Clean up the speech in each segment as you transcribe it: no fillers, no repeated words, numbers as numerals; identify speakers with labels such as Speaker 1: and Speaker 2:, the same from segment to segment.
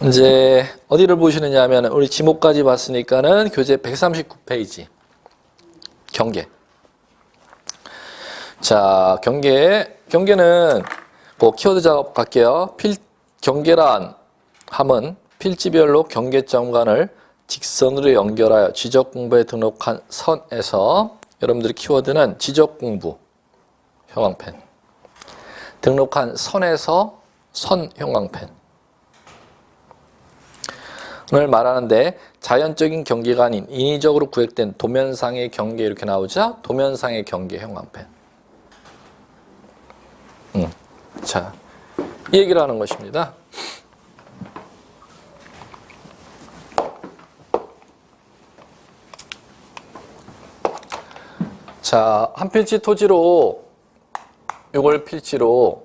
Speaker 1: 이제 어디를 보시느냐 하면 우리 지목까지 봤으니까는 교재 139페이지 경계. 자, 경계는 그 키워드 작업 갈게요. 경계란 함은 필지별로 경계점간을 직선으로 연결하여 지적공부에 등록한 선에서, 여러분들의 키워드는 지적공부 형광펜, 등록한 선에서 선 형광펜 을 말하는데, 자연적인 경계가 아닌 인위적으로 구획된 도면상의 경계, 이렇게 나오죠? 도면상의 경계 형광펜. 자, 이 얘기를 하는 것입니다. 자, 한 필지 토지로, 이걸 필지로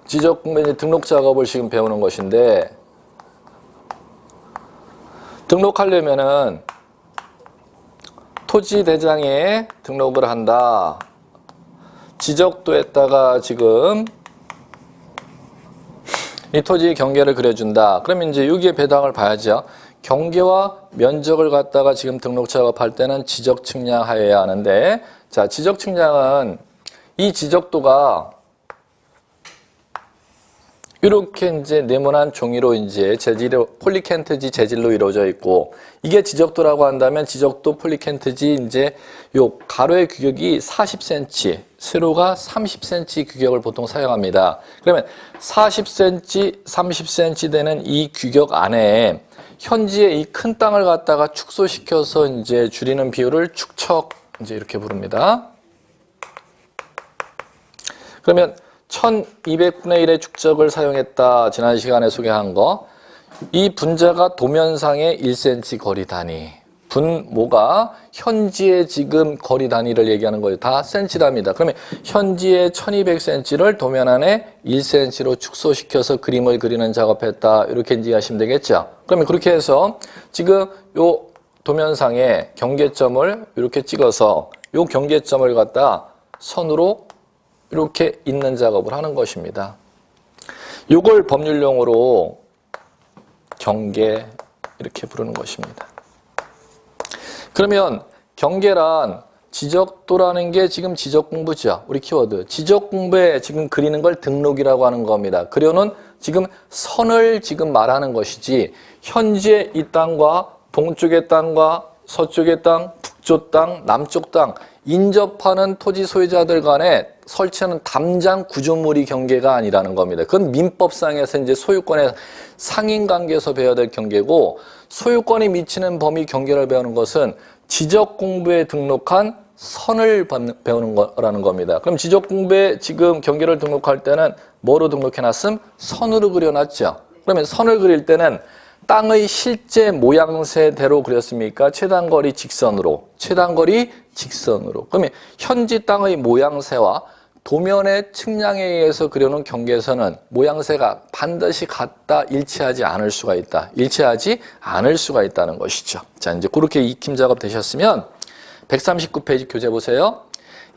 Speaker 1: 지적공부 등록 작업을 지금 배우는 것인데, 등록하려면은 토지 대장에 등록을 한다. 지적도에다가 지금 이 토지 경계를 그려준다. 그러면 이제 여기에 배당을 봐야죠. 경계와 면적을 갖다가 지금 등록 작업할 때는 지적 측량하여야 하는데, 자, 지적 측량은 이 지적도가 이렇게 이제 네모난 종이로 이제 재질로, 폴리켄트지 재질로 이루어져 있고, 이게 지적도라고 한다면 지적도 폴리켄트지 이제 요 가로의 규격이 40cm, 세로가 30cm 규격을 보통 사용합니다. 그러면 40cm, 30cm 되는 이 규격 안에 현지의 이 큰 땅을 갖다가 축소시켜서 이제 줄이는 비율을 축척, 이제 이렇게 부릅니다. 그러면 1200분의 1의 축적을 사용했다. 지난 시간에 소개한 거. 이 분자가 도면상의 1cm 거리 단위. 분모가 현지의 지금 거리 단위를 얘기하는 거예요. 다 센치답니다. 그러면 현지의 1200cm를 도면 안에 1cm로 축소시켜서 그림을 그리는 작업했다. 이렇게 이해하시면 되겠죠. 그러면 그렇게 해서 지금 요 도면상의 경계점을 이렇게 찍어서 요 경계점을 갖다 선으로 이렇게 있는 작업을 하는 것입니다. 이걸 법률용어로 경계, 이렇게 부르는 것입니다. 그러면 경계란 지적도라는 게 지금 지적공부죠. 우리 키워드. 지적공부에 지금 그리는 걸 등록이라고 하는 겁니다. 그려놓은 지금 선을 지금 말하는 것이지, 현재 이 땅과 동쪽의 땅과 서쪽의 땅, 북쪽 땅, 남쪽 땅, 인접하는 토지 소유자들 간에 설치하는 담장 구조물이 경계가 아니라는 겁니다. 그건 민법상에서 이제 소유권의 상인관계에서 배워야 될 경계고, 소유권이 미치는 범위 경계를 배우는 것은 지적공부에 등록한 선을 배우는 거라는 겁니다. 그럼 지적공부에 지금 경계를 등록할 때는 뭐로 등록해놨음? 선으로 그려놨죠. 그러면 선을 그릴 때는 땅의 실제 모양새대로 그렸습니까? 최단거리 직선으로. 최단거리 직선으로. 그러면 현지 땅의 모양새와 도면의 측량에 의해서 그려놓은 경계선은 모양새가 반드시 같다, 일치하지 않을 수가 있다. 일치하지 않을 수가 있다는 것이죠. 자, 이제 그렇게 익힘 작업 되셨으면 139페이지 교재 보세요.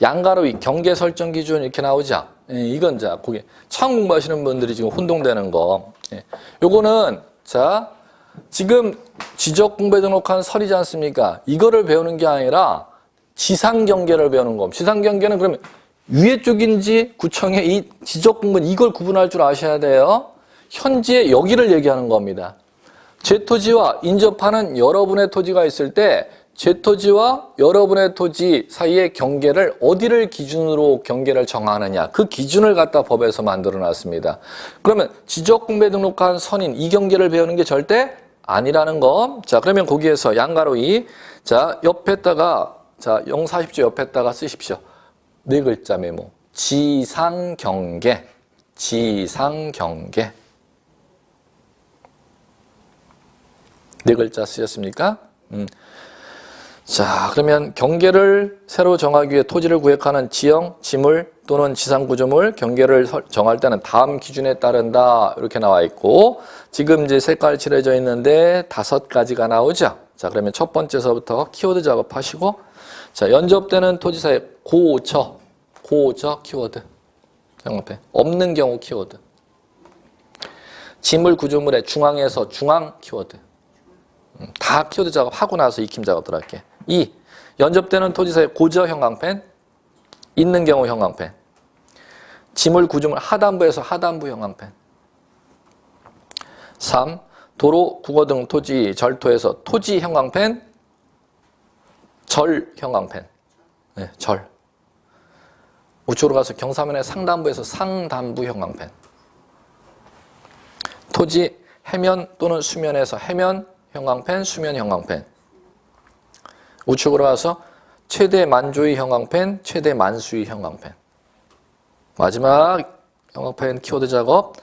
Speaker 1: 양가로 위 경계 설정 기준 이렇게 나오죠. 이건 자, 거기 처음 공부하시는 분들이 지금 혼동되는 거. 요거는 자, 지금 지적 공부에 등록한 설이지 않습니까? 이거를 배우는 게 아니라 지상 경계를 배우는 겁니다. 지상 경계는 그러면 위에 쪽인지 구청의 이 지적 공부는 이걸 구분할 줄 아셔야 돼요. 현지의 여기를 얘기하는 겁니다. 제 토지와 인접하는 여러분의 토지가 있을 때 제 토지와 여러분의 토지 사이의 경계를 어디를 기준으로 경계를 정하느냐, 그 기준을 갖다 법에서 만들어 놨습니다. 그러면 지적 공부에 등록한 선인 이 경계를 배우는 게 절대 아니라는 거. 자, 그러면 거기에서 양가로 이, 자, 옆에다가, 자, 040조 옆에다가 쓰십시오. 네 글자 메모. 지상경계. 지상경계. 네 글자 쓰셨습니까? 자, 그러면 경계를 새로 정하기 위해 토지를 구획하는 지형, 지물 또는 지상구조물 경계를 정할 때는 다음 기준에 따른다. 이렇게 나와 있고, 지금 이제 색깔 칠해져 있는데 5가지가 나오죠. 자, 그러면 첫 번째서부터 키워드 작업하시고, 자, 연접되는 토지사의 고저 키워드. 형태. 없는 경우 키워드. 지물 구조물의 중앙에서 중앙 키워드. 다 키워드 작업하고 나서 익힘 작업 들어갈게. 2. 연접되는 토지사의 고저 형광펜, 있는 경우 형광펜. 지물 구조물 하단부에서 하단부 형광펜. 3. 도로, 국어 등 토지, 절토에서 토지 형광펜, 절 형광펜. 네, 절. 우측으로 가서 경사면의 상단부에서 상단부 형광펜. 토지 해면 또는 수면에서 해면 형광펜, 수면 형광펜. 우측으로 가서 최대 만조의 형광펜, 최대 만수의 형광펜. 마지막 형광펜 키워드 작업.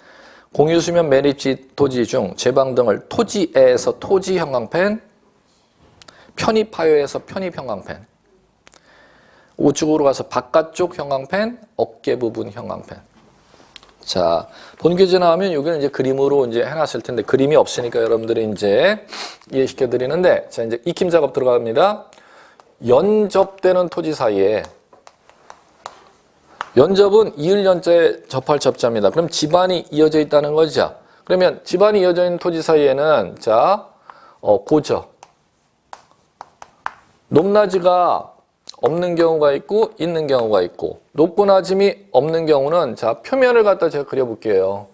Speaker 1: 공유수면 매립지 토지 중 제방 등을 토지에서 토지 형광펜, 편입하여에서 편입 형광펜. 우측으로 가서 바깥쪽 형광펜, 어깨 부분 형광펜. 자, 본교재 나오면 여기는 이제 그림으로 이제 해놨을 텐데 그림이 없으니까 여러분들이 이제 이해시켜 드리는데, 자, 이제 익힘 작업 들어갑니다. 연접되는 토지 사이에, 연접은 이을 연자에 접할 접자입니다. 그럼 집안이 이어져 있다는 거죠. 그러면 집안이 이어져 있는 토지 사이에는 자, 고저, 높낮이가 없는 경우가 있고 있는 경우가 있고, 높고 낮음이 없는 경우는 자, 표면을 갖다 제가 그려볼게요.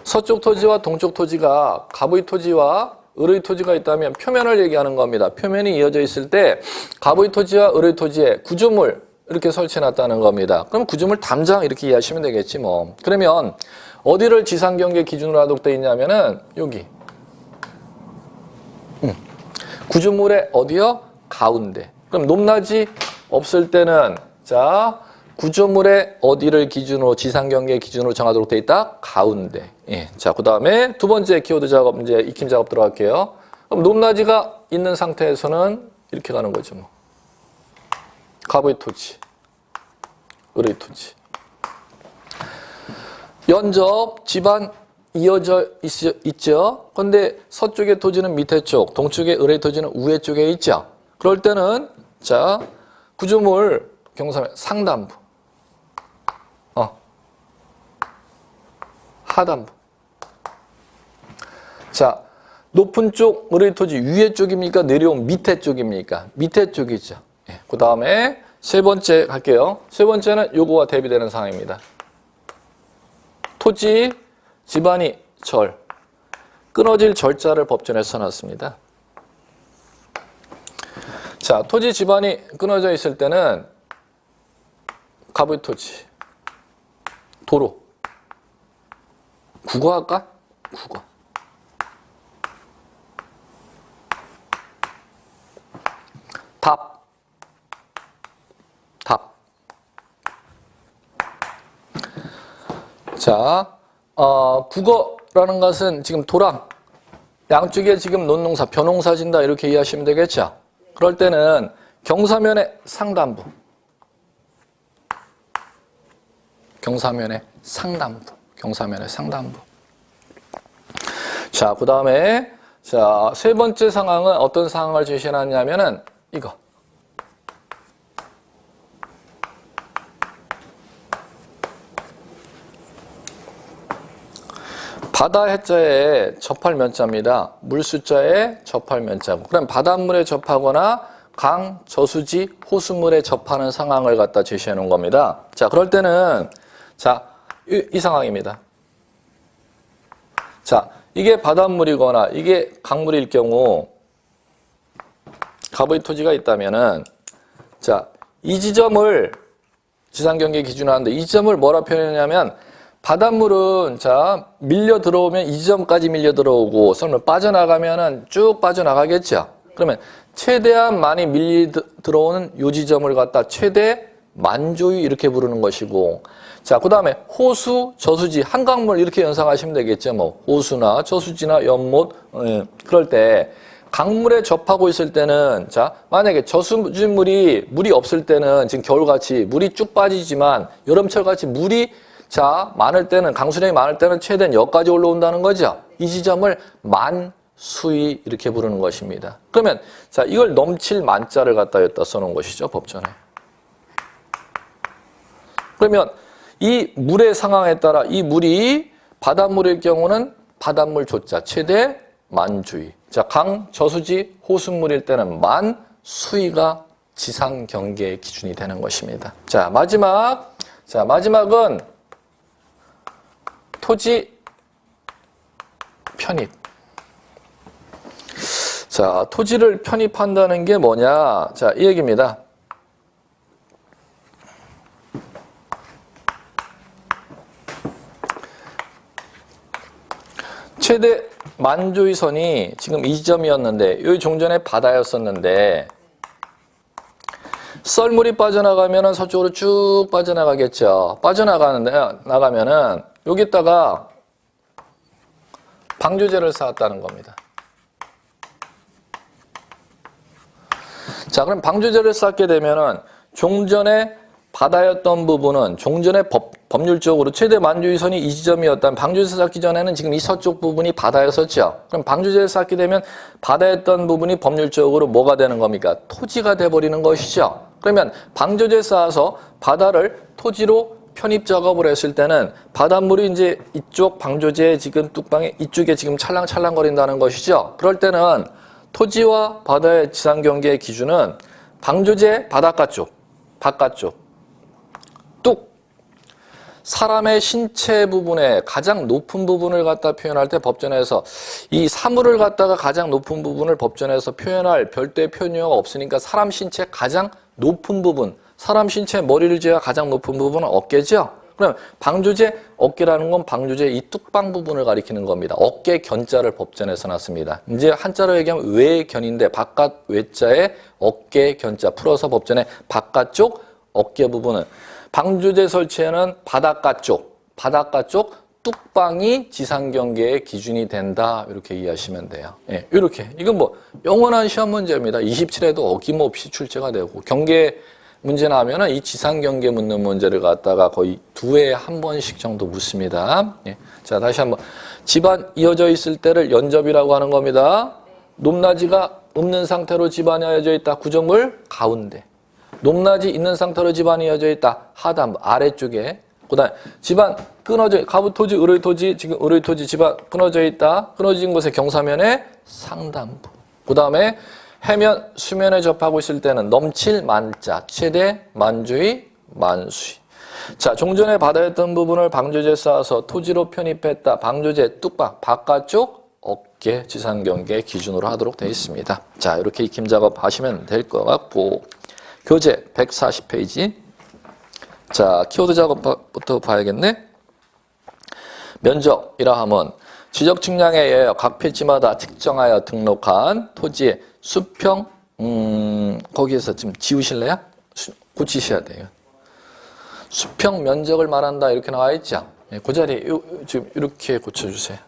Speaker 1: 서쪽 토지와 동쪽 토지가 갑의 토지와 을의 토지가 있다면 표면을 얘기하는 겁니다. 표면이 이어져 있을 때 갑의 토지와 을의 토지에 구조물 이렇게 설치해놨다는 겁니다. 그럼 구조물 담장 이렇게 이해하시면 되겠지 뭐. 그러면 어디를 지상경계 기준으로 하도록 되어 있냐면은 여기. 구조물의 어디요? 가운데. 그럼 높낮이 없을 때는 자, 구조물의 어디를 기준으로 지상경계 기준으로 정하도록 되어 있다? 가운데. 예. 자, 그 다음에 두 번째 키워드 작업, 이제 익힘 작업 들어갈게요. 그럼 높낮이가 있는 상태에서는 이렇게 가는 거죠 뭐. 갑의 토지, 을의 토지. 연접, 집안 이어져 있죠. 그런데 서쪽의 토지는 밑에 쪽, 동쪽의 을의 토지는 위에 쪽에 있죠. 그럴 때는 자, 구조물 경사면 상단부, 하단부. 자, 높은 쪽 을의 토지 위에 쪽입니까? 내려온 밑에 쪽입니까? 밑에 쪽이죠. 예, 그 다음에 세 번째 갈게요. 세 번째는 요거와 대비되는 상황입니다. 토지, 집안이 절, 끊어질 절자를 법전에 써놨습니다. 자, 토지 집안이 끊어져 있을 때는 갑의 토지, 도로, 국어 할까? 국어. 답. 자, 국어라는 것은 지금 도랑, 양쪽에 지금 논농사, 벼농사 진다 이렇게 이해하시면 되겠죠? 그럴 때는 경사면의 상단부, 경사면의 상단부. 자, 그 다음에 자, 세 번째 상황은 어떤 상황을 제시해놨냐면은 이거. 바다 해자에 접할 면자입니다. 물 숫자에 접할 면자고. 그럼 바닷물에 접하거나 강, 저수지, 호수물에 접하는 상황을 갖다 제시해 놓은 겁니다. 자, 그럴 때는 자, 이 상황입니다. 자, 이게 바닷물이거나 이게 강물일 경우 갑의 토지가 있다면은 자, 이 지점을 지상경계 기준으로 하는데 이 지점을 뭐라 표현하냐면 바닷물은 자, 밀려 들어오면 이 지점까지 밀려 들어오고 썰면 빠져나가면은 쭉 빠져나가겠죠. 그러면 최대한 많이 밀려 들어오는 요 지점을 갖다 최대 만조유 이렇게 부르는 것이고, 자, 그 다음에 호수, 저수지, 한강물 이렇게 연상하시면 되겠죠. 뭐 호수나 저수지나 연못. 그럴 때 강물에 접하고 있을 때는 자, 만약에 저수지물이 물이 없을 때는 지금 겨울같이 물이 쭉 빠지지만 여름철같이 물이 자, 많을 때는 강수량이 많을 때는 최대한 여기까지 올라온다는 거죠. 이 지점을 만수위 이렇게 부르는 것입니다. 그러면 자, 이걸 넘칠 만자를 갖다 여기다 써놓은 것이죠, 법전에. 그러면 이 물의 상황에 따라 이 물이 바닷물일 경우는 바닷물 조자, 최대 만주의. 자, 강, 저수지, 호수물일 때는 만수위가 지상 경계의 기준이 되는 것입니다. 자, 마지막은 토지 편입. 자, 토지를 편입한다는 게 뭐냐? 자, 이 얘기입니다. 최대 만조의 선이 지금 이 지점이었는데, 여기 종전에 바다였었는데, 썰물이 빠져나가면은 서쪽으로 쭉 빠져나가겠죠. 나가면은 여기다가 방조제를 쌓았다는 겁니다. 자, 그럼 방조제를 쌓게 되면은 종전에 바다였던 부분은 종전에 법률적으로 최대 만주의 선이 이 지점이었다면 방조제 쌓기 전에는 지금 이 서쪽 부분이 바다였었죠. 그럼 방조제를 쌓게 되면 바다였던 부분이 법률적으로 뭐가 되는 겁니까? 토지가 돼버리는 것이죠. 그러면 방조제 쌓아서 바다를 토지로 편입 작업을 했을 때는 바닷물이 이제 이쪽 방조제 지금 뚝방에 이쪽에 지금 찰랑찰랑 거린다는 것이죠. 그럴 때는 토지와 바다의 지상 경계의 기준은 방조제 바닷가 쪽, 바깥쪽, 뚝 사람의 신체 부분의 가장 높은 부분을 갖다 표현할 때 법전에서 이 사물을 갖다가 가장 높은 부분을 법전에서 표현할 별도의 표현료가 없으니까 사람 신체 가장 높은 부분, 사람 신체 머리를 제외 가장 높은 부분은 어깨죠. 그럼 방조제 어깨라는 건 방조제 이 뚝방 부분을 가리키는 겁니다. 어깨 견자를 법전에서 놨습니다. 이제 한자로 얘기하면 외견인데 바깥 외자에 어깨 견자 풀어서 법전에 바깥쪽 어깨 부분은 방조제 설치에는 바닷가 쪽 뚝방이 지상 경계의 기준이 된다. 이렇게 이해하시면 돼요. 예, 이렇게. 이건 뭐 영원한 시험 문제입니다. 27회도 어김없이 출제가 되고 경계 문제 나면은 이 지상 경계 묻는 문제를 갖다가 거의 2회에 1번씩 정도 묻습니다. 예. 자, 다시 한번. 집안 이어져 있을 때를 연접이라고 하는 겁니다. 높낮이가 없는 상태로 집안이 이어져 있다. 구정물 가운데. 높낮이 있는 상태로 집안이 이어져 있다. 하단부 아래쪽에. 그다음에 집안 끊어져 가부토지, 을의토지, 지금 을의토지 집안 끊어져 있다. 끊어진 곳의 경사면의 상단부. 그다음에 해면 수면에 접하고 있을 때는 넘칠 만자, 최대 만주의 만수위. 자, 종전에 바다였던 부분을 방조제 쌓아서 토지로 편입했다. 방조제 뚝방 바깥쪽 어깨 지상 경계 기준으로 하도록 되어 있습니다. 자, 이렇게 익힘 작업 하시면 될 것 같고 교재 140페이지. 자, 키워드 작업부터 봐야겠네. 면적이라 하면 지적 측량에 의하여 각 필지마다 측정하여 등록한 토지의 수평, 거기에서 지금 지우실래요? 고치셔야 돼요. 수평 면적을 말한다 이렇게 나와 있죠. 그 자리에 지금 이렇게 고쳐주세요.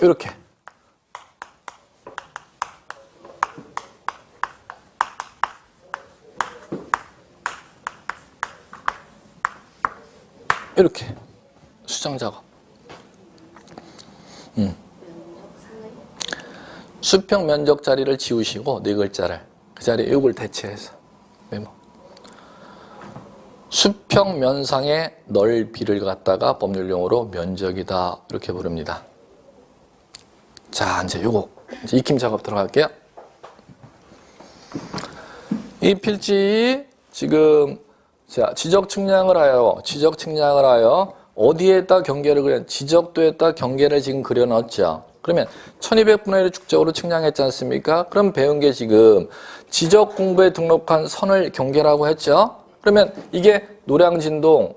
Speaker 1: 이렇게. 이렇게 수정 작업. 수평 면적 자리를 지우시고 네 글자를 그 자리에 이걸 대체해서 메모. 수평 면상의 넓이를 갖다가 법률용어로 면적이다 이렇게 부릅니다. 자, 이제 요거 이제 익힘 작업 들어갈게요. 이 필지 지금 자, 지적 측량을 하여 어디에다 경계를 그려 지적도에다 경계를 지금 그려 넣었죠. 그러면 1200분의 1을 축적으로 측량했지 않습니까? 그럼 배운 게 지금 지적 공부에 등록한 선을 경계라고 했죠. 그러면 이게 노량진동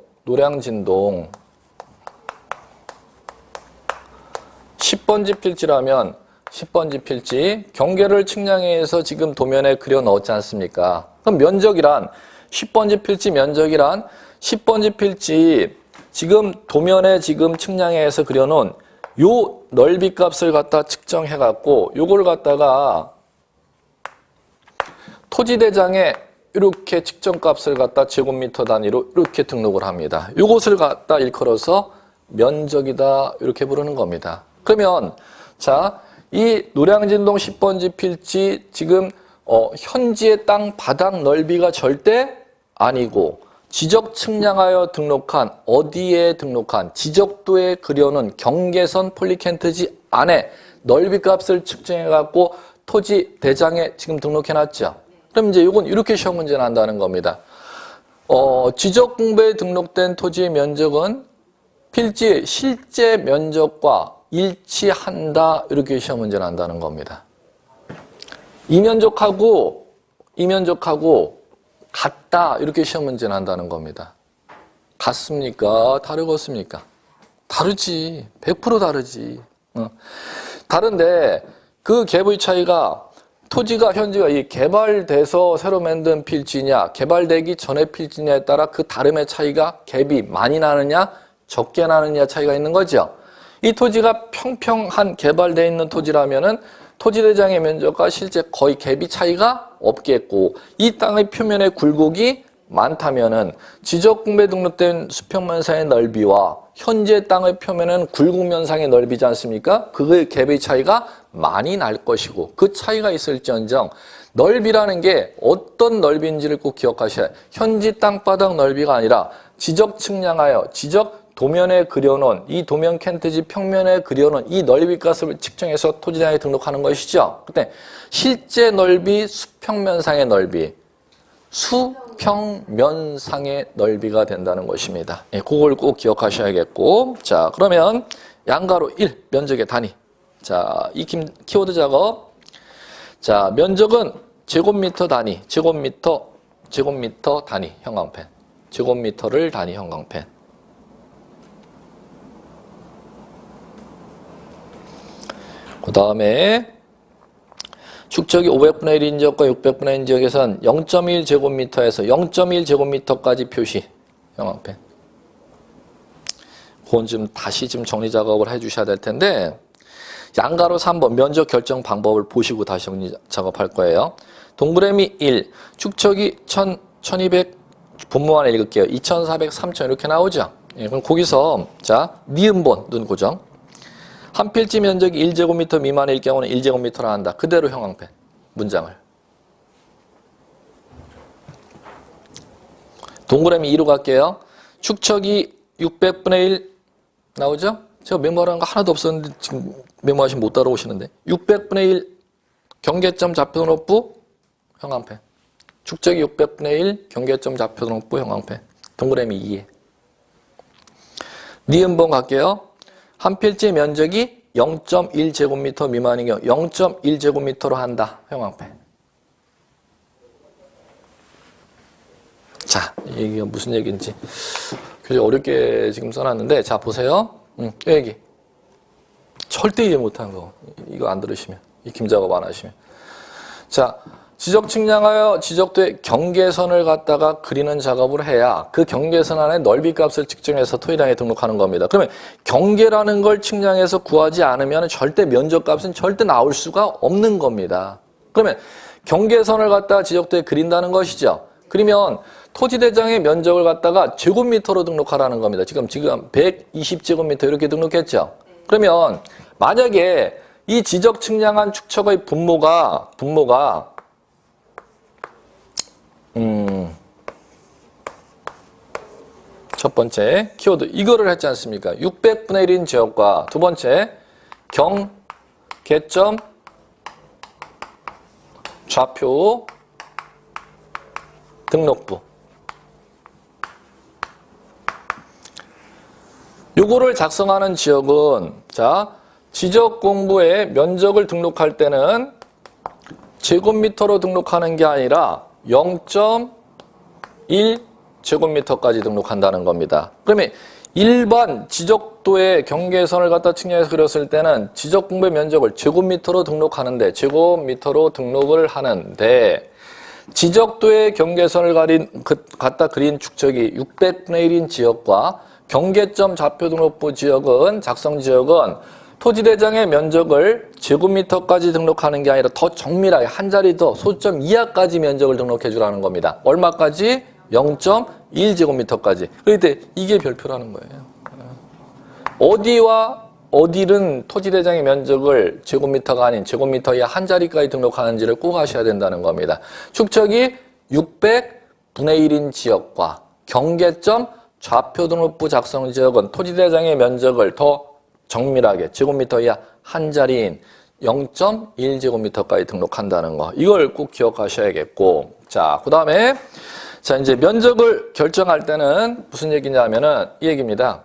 Speaker 1: 10번지 필지라면 10번지 필지 경계를 측량해서 지금 도면에 그려 넣었지 않습니까? 그럼 면적이란 10번지 필지 면적이란 10번지 필지 지금 도면에 지금 측량해서 그려놓은 요 넓이 값을 갖다 측정해 갖고 요걸 갖다가 토지대장에 이렇게 측정 값을 갖다 제곱미터 단위로 이렇게 등록을 합니다. 요것을 갖다 일컬어서 면적이다 이렇게 부르는 겁니다. 그러면 자, 이 노량진동 10번지 필지 지금 현지의 땅 바닥 넓이가 절대 아니고 지적 측량하여 등록한 어디에 등록한 지적도에 그려놓은 경계선 폴리켄트지 안에 넓이 값을 측정해 갖고 토지 대장에 지금 등록해 놨죠. 그럼 이제 이건 이렇게 시험 문제 난다는 겁니다. 지적 공부에 등록된 토지의 면적은 필지의 실제 면적과 일치한다. 이렇게 시험 문제 난다는 겁니다. 이 면적하고 같다. 이렇게 시험 문제 난다는 겁니다. 같습니까? 다르겠습니까? 다르지. 100% 다르지. 다른데 그 갭의 차이가 토지가 현지가 이 개발돼서 새로 만든 필지냐 개발되기 전의 필지냐에 따라 그 다름의 차이가 갭이 많이 나느냐 적게 나느냐 차이가 있는 거죠. 이 토지가 평평한 개발되어 있는 토지라면은 토지 대장의 면적과 실제 거의 갭이 차이가 없겠고 이 땅의 표면에 굴곡이 많다면은 지적 공부에 등록된 수평면상의 넓이와 현재 땅의 표면은 굴곡면상의 넓이지 않습니까? 그 갭의 차이가 많이 날 것이고 그 차이가 있을지언정 넓이라는 게 어떤 넓이인지를 꼭 기억하셔야 해요. 현지 땅바닥 넓이가 아니라 지적 측량하여 지적 도면에 그려놓은 이 도면 켄트지 평면에 그려놓은 이 넓이 값을 측정해서 토지장에 등록하는 것이죠. 그때 실제 넓이 수평면상의 넓이 수평면상의 넓이가 된다는 것입니다. 예, 그걸 꼭 기억하셔야겠고 자 그러면 양가로 1 면적의 단위 자 이 키워드 작업 자 면적은 제곱미터 단위 제곱미터 단위 형광펜 제곱미터를 단위 형광펜 그 다음에 축적이 500분의 1인 지역과 600분의 1인 지역에선 0.1제곱미터에서 0.1제곱미터까지 표시 형광펜 그건 좀 다시 좀 정리 작업을 해 주셔야 될 텐데 양가로 3번 면적 결정 방법을 보시고 다시 정리 작업할 거예요. 동그라미 1 축적이 1200 분모만 읽을게요. 2400, 3000 이렇게 나오죠. 예, 그럼 거기서 자 니은본 눈 고정 한 필지 면적이 1제곱미터 미만일 경우는 1제곱미터라 한다. 그대로 형광펜 문장을 동그라미 2로 갈게요. 축척이 600분의 1 나오죠? 제가 메모하는 거 하나도 없었는데 지금 메모하시면 못 따라오시는데 600분의 1 경계점 좌표등록부 형광펜 축척이 600분의 1 경계점 좌표등록부 형광펜 동그라미 2에 니은본 갈게요. 한 필지 면적이 0.1제곱미터 미만인 경우 0.1제곱미터로 한다. 형광펜. 자, 이 얘기가 무슨 얘기인지 굉장히 어렵게 지금 써놨는데 자 보세요. 이 얘기. 절대 이해 못한 거. 이거 안 들으시면. 이 김작업 안 하시면. 자, 지적 측량하여 지적도의 경계선을 갖다가 그리는 작업을 해야 그 경계선 안에 넓이 값을 측정해서 토지량에 등록하는 겁니다. 그러면 경계라는 걸 측량해서 구하지 않으면 절대 면적 값은 절대 나올 수가 없는 겁니다. 그러면 경계선을 갖다가 지적도에 그린다는 것이죠. 그러면 토지 대장의 면적을 갖다가 제곱미터로 등록하라는 겁니다. 지금 120제곱미터 이렇게 등록했죠. 그러면 만약에 이 지적 측량한 축척의 분모가 첫 번째 키워드 이거를 했지 않습니까? 600분의 1인 지역과 두 번째 경계점 좌표 등록부 요거를 작성하는 지역은 자 지적 공부에 면적을 등록할 때는 제곱미터로 등록하는 게 아니라 0.1제곱미터까지 등록한다는 겁니다. 그러면 일반 지적도의 경계선을 갖다 측량해서 그렸을 때는 지적 공부의 면적을 제곱미터로 등록을 하는데 지적도의 경계선을 갖다 그린 축척이 600분의 1인 지역과 경계점 좌표 등록부 지역은 작성 지역은 토지 대장의 면적을 제곱미터까지 등록하는 게 아니라 더 정밀하게 한 자리 더 소점 이하까지 면적을 등록해 주라는 겁니다. 얼마까지? 0.1제곱미터까지. 그럴 때 이게 별표라는 거예요. 어디와 어디는 토지대장의 면적을 제곱미터가 아닌 제곱미터 이하 한 자리까지 등록하는지를 꼭 아셔야 된다는 겁니다. 축척이 600분의 1인 지역과 경계점 좌표 등록부 작성 지역은 토지대장의 면적을 더 정밀하게 제곱미터 이하 한 자리인 0.1제곱미터까지 등록한다는 거. 이걸 꼭 기억하셔야겠고. 자, 그 다음에 자, 이제 면적을 결정할 때는 무슨 얘기냐면은 이 얘기입니다.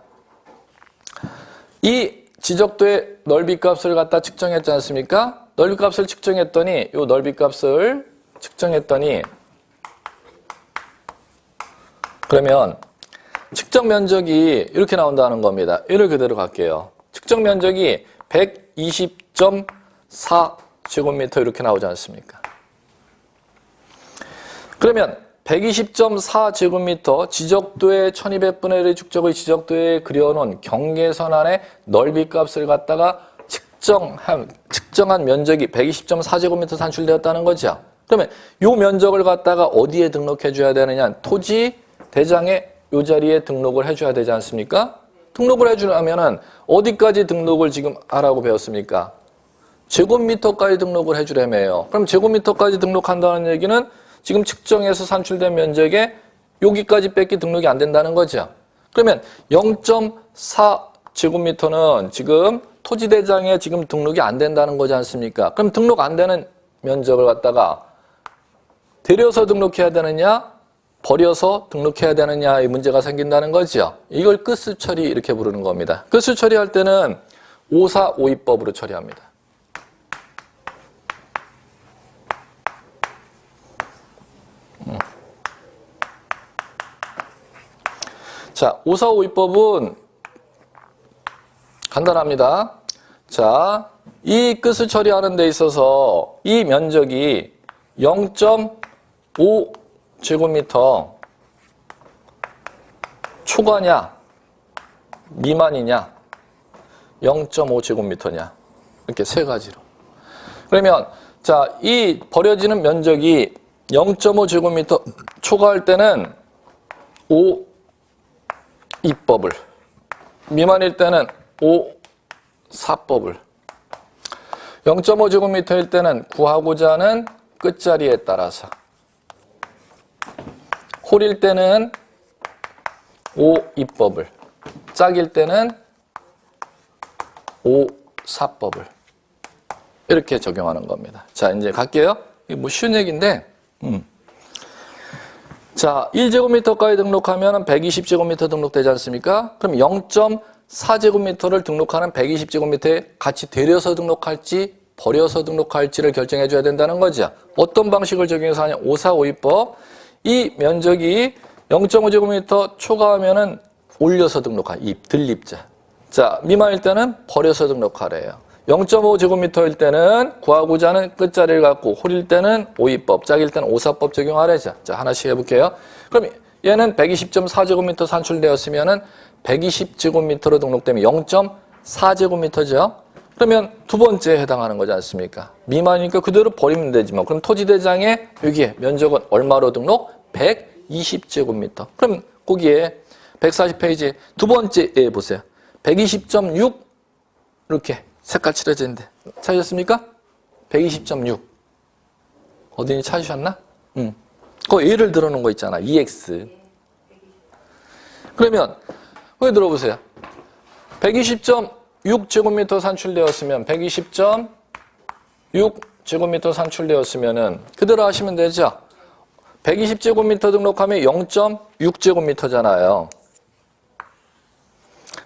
Speaker 1: 이 지적도의 넓이값을 갖다 측정했지 않습니까? 넓이값을 측정했더니 요 넓이값을 측정했더니 그러면 측정 면적이 이렇게 나온다는 겁니다. 이를 그대로 갈게요. 측정 면적이 120.4제곱미터 이렇게 나오지 않습니까? 그러면 120.4제곱미터 지적도의 1200분의 1의 축적의 지적도에 그려놓은 경계선 안에 넓이값을 갖다가 측정한 면적이 120.4제곱미터 산출되었다는 거죠. 그러면 이 면적을 갖다가 어디에 등록해 줘야 되느냐? 토지 대장의 이 자리에 등록을 해줘야 되지 않습니까? 등록을 해주려면은 어디까지 등록을 지금 하라고 배웠습니까? 제곱미터까지 등록을 해주려며요. 그럼 제곱미터까지 등록한다는 얘기는 지금 측정해서 산출된 면적에 여기까지 뺏기 등록이 안 된다는 거죠. 그러면 0.4제곱미터는 지금 토지대장에 지금 등록이 안 된다는 거지 않습니까? 그럼 등록 안 되는 면적을 갖다가 데려서 등록해야 되느냐? 버려서 등록해야 되느냐의 문제가 생긴다는 거죠. 이걸 끝수 처리 이렇게 부르는 겁니다. 끝수 처리할 때는 5452법으로 처리합니다. 자, 5452법은 간단합니다. 자, 이 끝을 처리하는 데 있어서 이 면적이 0.5제곱미터 초과냐, 미만이냐, 0.5제곱미터냐. 이렇게 세 가지로. 그러면, 자, 이 버려지는 면적이 0.5제곱미터 초과할 때는 5입법을, 미만일 때는 5사법을, 0.5제곱미터일 때는 구하고자 하는 끝자리에 따라서, 홀일 때는 5입법을, 짝일 때는 5사법을 이렇게 적용하는 겁니다. 자, 이제 갈게요. 이게 뭐 쉬운 얘기인데, 자, 1제곱미터까지 등록하면 120제곱미터 등록되지 않습니까? 그럼 0.4제곱미터를 등록하는 120제곱미터에 같이 데려서 등록할지 버려서 등록할지를 결정해 줘야 된다는 거죠. 어떤 방식을 적용해서 하냐? 545입법. 이 면적이 0.5제곱미터 초과하면은 올려서 등록할 들립자. 자, 미만일 때는 버려서 등록하래요. 0.5제곱미터일 때는 구하고자 하는 끝자리를 갖고 홀일 때는 5입법, 짝일 때는 5사법 적용하래죠. 자, 하나씩 해볼게요. 그럼 얘는 120.4제곱미터 산출되었으면은 120제곱미터로 등록되면 0.4제곱미터죠. 그러면 두 번째에 해당하는 거지 않습니까? 미만이니까 그대로 버리면 되지만 그럼 토지대장에 여기에 면적은 얼마로 등록? 120제곱미터. 그럼 거기에 140페이지 두 번째에 보세요. 120.6 이렇게 색깔 칠해진데 찾으셨습니까? 120.6 어딘지 찾으셨나? 그 예를 들어놓은 거 있잖아. EX. 그러면 거기 들어보세요. 120.6제곱미터 산출되었으면 120.6제곱미터 산출되었으면은 그대로 하시면 되죠. 120제곱미터 등록하면 0.6제곱미터잖아요.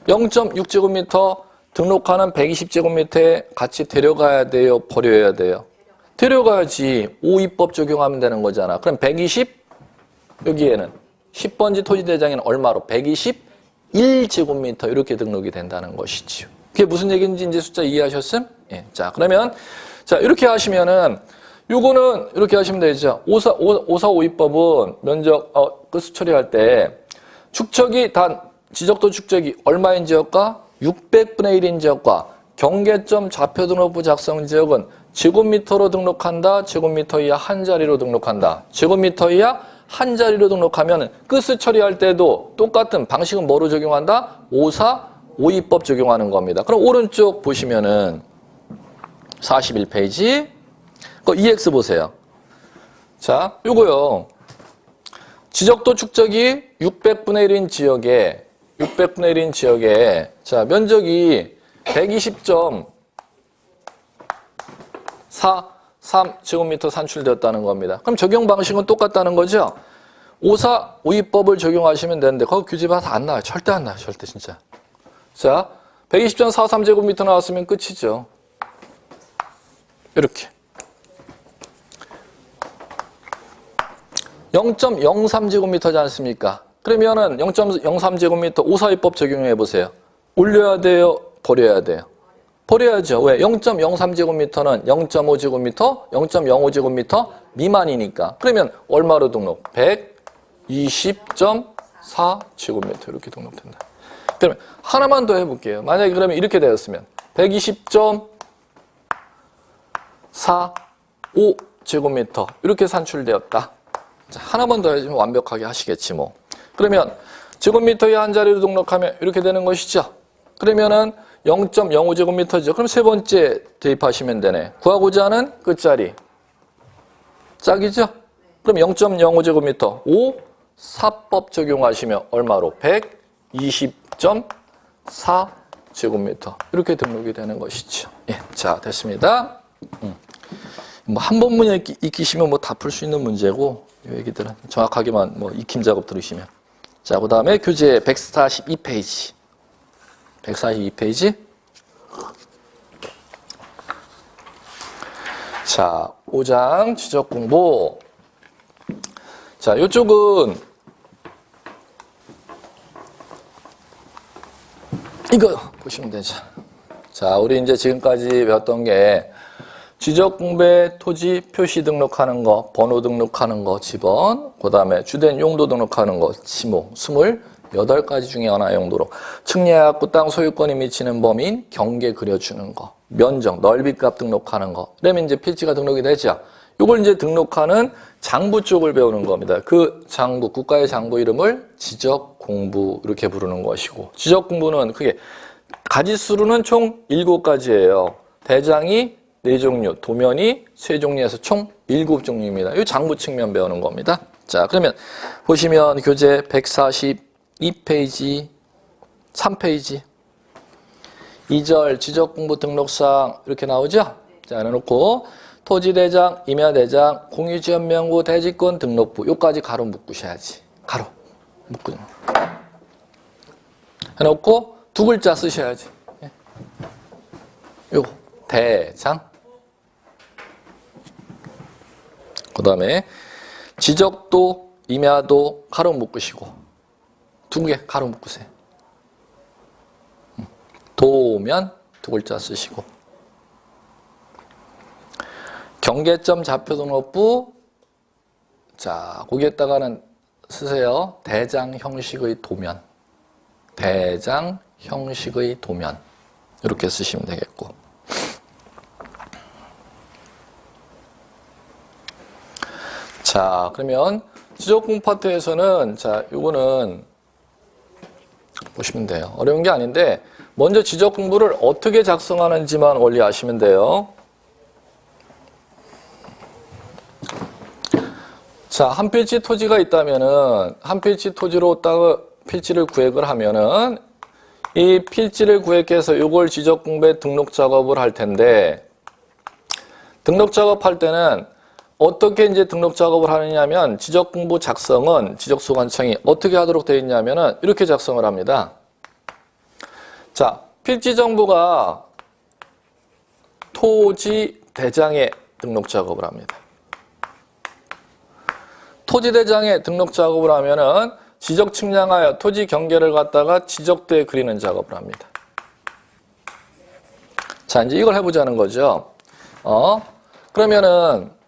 Speaker 1: 0.6제곱미터 등록하는 120제곱미터에 같이 데려가야 돼요? 버려야 돼요? 데려가야지. 5입법 적용하면 되는 거잖아. 그럼 120, 여기에는 10번지 토지대장에는 얼마로? 121제곱미터 이렇게 등록이 된다는 것이지요. 그게 무슨 얘기인지 이제 숫자 이해하셨음? 예. 자, 그러면 자 이렇게 하시면은 요거는 이렇게 하시면 되죠. 545입법은 면적 끝수 처리할 때 축척이 지적도 축척이 얼마인 지역과 600분의 1인 지역과 경계점 좌표 등록부 작성 지역은 제곱미터로 등록한다. 제곱미터 이하 한 자리로 등록한다. 제곱미터 이하 한 자리로 등록하면 끝수 처리할 때도 똑같은 방식은 뭐로 적용한다? 5, 4, 5입법 적용하는 겁니다. 그럼 오른쪽 보시면은 41페이지 그 EX 보세요. 자, 요거요. 지적도 축적이 600분의 1인 지역에 자, 면적이 120.43제곱미터 산출되었다는 겁니다. 그럼 적용 방식은 똑같다는 거죠? 5입법을 적용하시면 되는데 거기 규제 봐서 안 나와요. 절대 안 나와요. 절대 진짜. 자, 120.43제곱미터 나왔으면 끝이죠. 이렇게. 0.03제곱미터지 않습니까? 그러면은 0.03제곱미터 5입법 적용해 보세요. 올려야 돼요? 버려야 돼요? 버려야죠. 왜? 0.03제곱미터는 0.5제곱미터, 0.05제곱미터 미만이니까. 그러면 얼마로 등록? 120.4제곱미터 이렇게 등록된다. 그러면 하나만 더 해볼게요. 만약에 그러면 이렇게 되었으면 120.45제곱미터 이렇게 산출되었다. 자, 하나만 더 해주면 완벽하게 하시겠지 뭐. 그러면 제곱미터에 한 자리로 등록하면 이렇게 되는 것이죠. 그러면은 0.05제곱미터죠. 그럼 세 번째 대입하시면 되네. 구하고자 하는 끝자리. 짝이죠? 그럼 0.05제곱미터 5사법 적용하시면 얼마로? 120.4제곱미터 이렇게 등록이 되는 것이죠. 예, 자 됐습니다. 뭐 한 번만 익히시면 뭐 다 풀 수 있는 문제고 이 얘기들은 정확하게만 뭐 익힘 작업 들으시면. 자, 그 다음에 교재 142페이지. 142페이지. 자, 5장 지적 공부. 자, 이쪽은 이거 보시면 되죠. 자, 우리 이제 지금까지 배웠던 게 지적 공부에 토지 표시 등록하는 거, 번호 등록하는 거, 지번, 그 다음에 주된 용도 등록하는 거, 지목, 28가지 중에 하나의 용도로 측량하고 땅 소유권이 미치는 범위인 경계 그려주는 거, 면적, 넓이값 등록하는 거, 그러면 이제 필지가 등록이 되죠. 이걸 이제 등록하는 장부 쪽을 배우는 겁니다. 그 장부, 국가의 장부 이름을 지적 공부 이렇게 부르는 것이고, 지적 공부는 크게 가지수로는 총 7가지예요. 대장이 4종류, 도면이 3종류에서 총 7종류입니다. 이 장부 측면 배우는 겁니다. 자, 그러면 보시면 교재 142페이지, 3페이지 2절 지적공부 등록사항 이렇게 나오죠? 자, 해놓고 토지대장, 임야대장, 공유지역명부, 대지권 등록부 요까지 가로 묶으셔야지. 가로 묶고 해놓고 2글자 쓰셔야지. 요거 대장. 그 다음에 지적도, 임야도 가로 묶으시고 2개 가로 묶으세요. 도면 2글자 쓰시고 경계점 좌표 등록부 자 거기에다가는 쓰세요. 대장 형식의 도면 대장 형식의 도면 이렇게 쓰시면 되겠고 자, 그러면 지적공 파트에서는 자, 요거는 보시면 돼요. 어려운 게 아닌데 먼저 지적 공부를 어떻게 작성하는지만 원리 아시면 돼요. 자, 한 필지 토지가 있다면은 한 필지 토지로 땅 필지를 구획을 하면은 이 필지를 구획해서 요걸 지적 공부에 등록 작업을 할 텐데 등록 작업할 때는 어떻게 이제 등록 작업을 하느냐면 지적공부 작성은 지적소관청이 어떻게 하도록 되어 있냐면은 이렇게 작성을 합니다. 자, 필지 정보가 토지 대장에 등록 작업을 합니다. 토지 대장에 등록 작업을 하면은 지적 측량하여 토지 경계를 갖다가 지적대에 그리는 작업을 합니다. 자, 이제 이걸 해보자는 거죠. 그러면은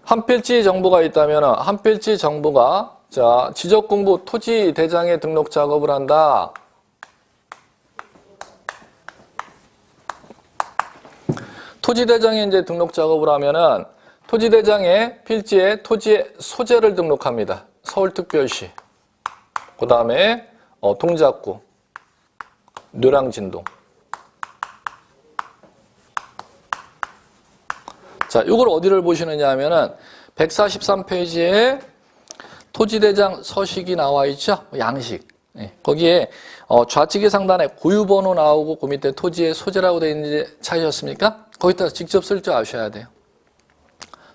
Speaker 1: 한 필지 정보가 있다면 한 필지 정보가 자 지적공부 토지 대장에 등록 작업을 한다. 토지 대장에 이제 등록 작업을 하면은 토지 대장에 필지에 토지의 소재를 등록합니다. 서울특별시. 그 다음에 동작구. 노량진동. 자, 이걸 어디를 보시느냐 하면은 143페이지에 토지대장 서식이 나와 있죠? 양식. 예, 거기에 좌측에 상단에 고유번호 나오고 그 밑에 토지의 소재라고 되어 있는지 찾으셨습니까? 거기다 직접 쓸 줄 아셔야 돼요.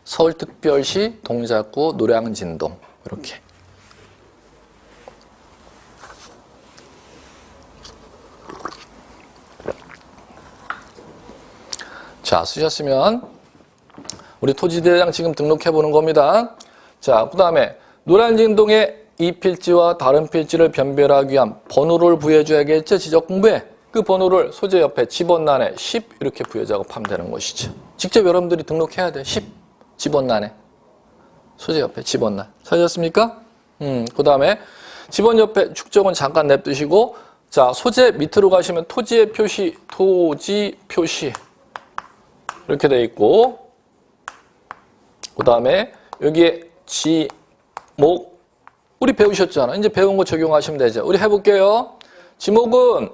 Speaker 1: 서울특별시 동작구 노량진동 이렇게. 자, 쓰셨으면 우리 토지대장 지금 등록해 보는 겁니다. 자, 그 다음에 노량진동의 이 필지와 다른 필지를 변별하기 위한 번호를 부여해줘야겠죠. 지적공부에. 그 번호를 소재 옆에 집원란에 10 이렇게 부여 작업하면 되는 것이죠. 직접 여러분들이 등록해야 돼. 10 집원란에. 소재 옆에 집원란. 찾으셨습니까? 그 다음에 집원 옆에 축적은 잠깐 냅두시고, 자, 소재 밑으로 가시면 토지의 표시, 토지 표시. 이렇게 돼 있고, 그 다음에 여기에 지목, 우리 배우셨잖아. 이제 배운 거 적용하시면 되죠. 우리 해볼게요. 지목은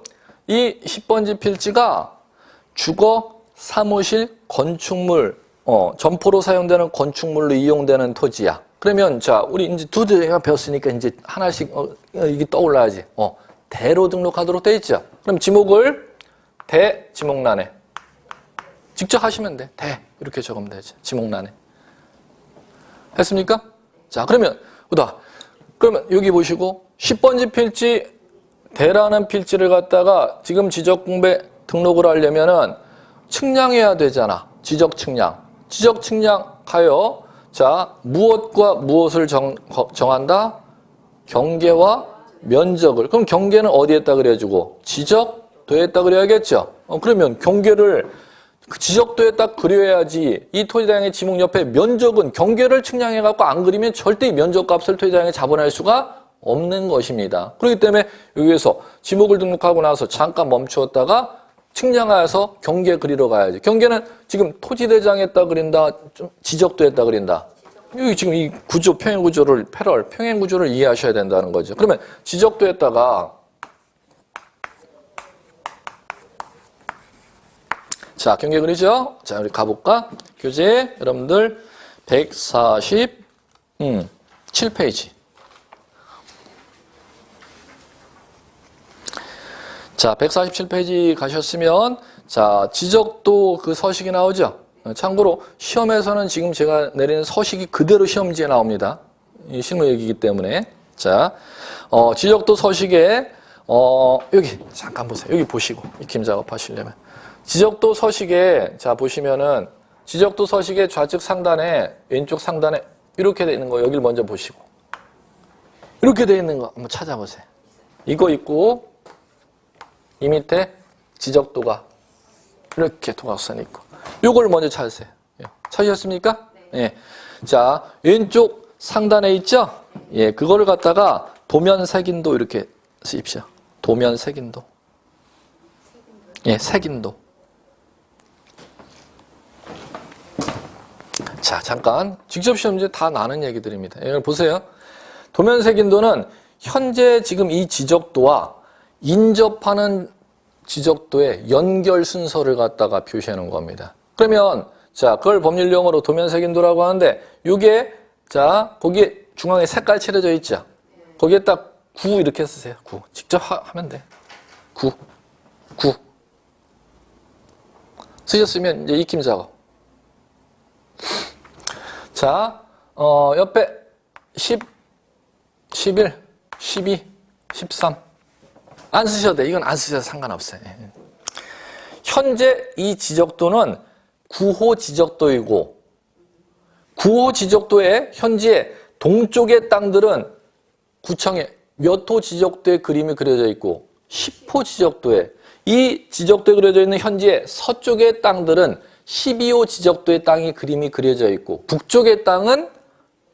Speaker 1: 이 10번지 필지가 주거, 사무실, 건축물, 점포로 사용되는 건축물로 이용되는 토지야. 그러면 자, 우리 이제 두 대가 배웠으니까 이제 하나씩 이게 떠올라야지. 대로 등록하도록 돼 있죠. 그럼 지목을 대 지목란에 직접 하시면 돼. 대 이렇게 적으면 되죠. 지목란에. 했습니까? 자, 그러면 여기 보시고 10번지 필지 대라는 필지를 갖다가 지금 지적공부에 등록을 하려면은 측량해야 되잖아. 지적 측량. 지적 측량 하여 자, 무엇과 무엇을 정한다? 경계와 면적을. 그럼 경계는 어디에다 그려주고 지적도에다 그려야겠죠. 그러면 경계를 그 지적도에 딱 그려야지. 이 토지대장의 지목 옆에 면적은 경계를 측량해갖고 안 그리면 절대 이 면적값을 토지대장에 잡아낼 수가 없는 것입니다. 그렇기 때문에 여기에서 지목을 등록하고 나서 잠깐 멈추었다가 측량하여서 경계 그리러 가야지. 경계는 지금 토지대장에다 그린다, 좀 지적도에다 그린다. 여기 지금 이 구조, 평행구조를, 평행구조를 이해하셔야 된다는 거죠. 그러면 지적도에다가 자, 경계 그리죠? 자, 우리 가볼까? 교재, 여러분들, 147페이지. 자, 147페이지 가셨으면, 자, 지적도 그 서식이 나오죠? 참고로, 시험에서는 지금 제가 내리는 서식이 그대로 시험지에 나옵니다. 이 실무얘기이기 때문에. 자, 지적도 서식에, 여기, 잠깐 보세요. 여기 보시고, 익힘 작업하시려면. 지적도 서식에, 자, 보시면은, 지적도 서식의 좌측 상단에, 왼쪽 상단에 이렇게 되어 있는 거, 여기를 먼저 보시고. 이렇게 되어 있는 거 한번 찾아보세요. 이거 있고, 이 밑에 지적도가 이렇게 도각선이 있고. 요걸 먼저 찾으세요. 찾으셨습니까? 네. 자, 왼쪽 상단에 있죠? 예, 그거를 갖다가 도면 색인도 이렇게 쓰십시오. 도면 색인도. 예, 색인도. 자, 잠깐. 직접 시험지에 다 나는 얘기들입니다. 이걸 보세요. 도면 색인도는 현재 지금 이 지적도와 인접하는 지적도의 연결 순서를 갖다가 표시하는 겁니다. 그러면, 자, 그걸 법률용어로 도면 색인도라고 하는데, 요게, 자, 거기에 중앙에 색깔 칠해져 있죠? 거기에 딱 9 이렇게 쓰세요. 9. 직접 하면 돼. 9. 쓰셨으면 이제 익힘 작업. 자, 옆에 10, 11, 12, 13. 안 쓰셔도 돼. 이건 안 쓰셔도 상관없어요. 현재 이 지적도는 9호 지적도이고 9호 지적도의 현재 동쪽의 땅들은 구청에 몇 호 지적도의 그림이 그려져 있고 10호 지적도에 이 지적도에 그려져 있는 현재 서쪽의 땅들은 12호 지적도의 땅이 그림이 그려져 있고 북쪽의 땅은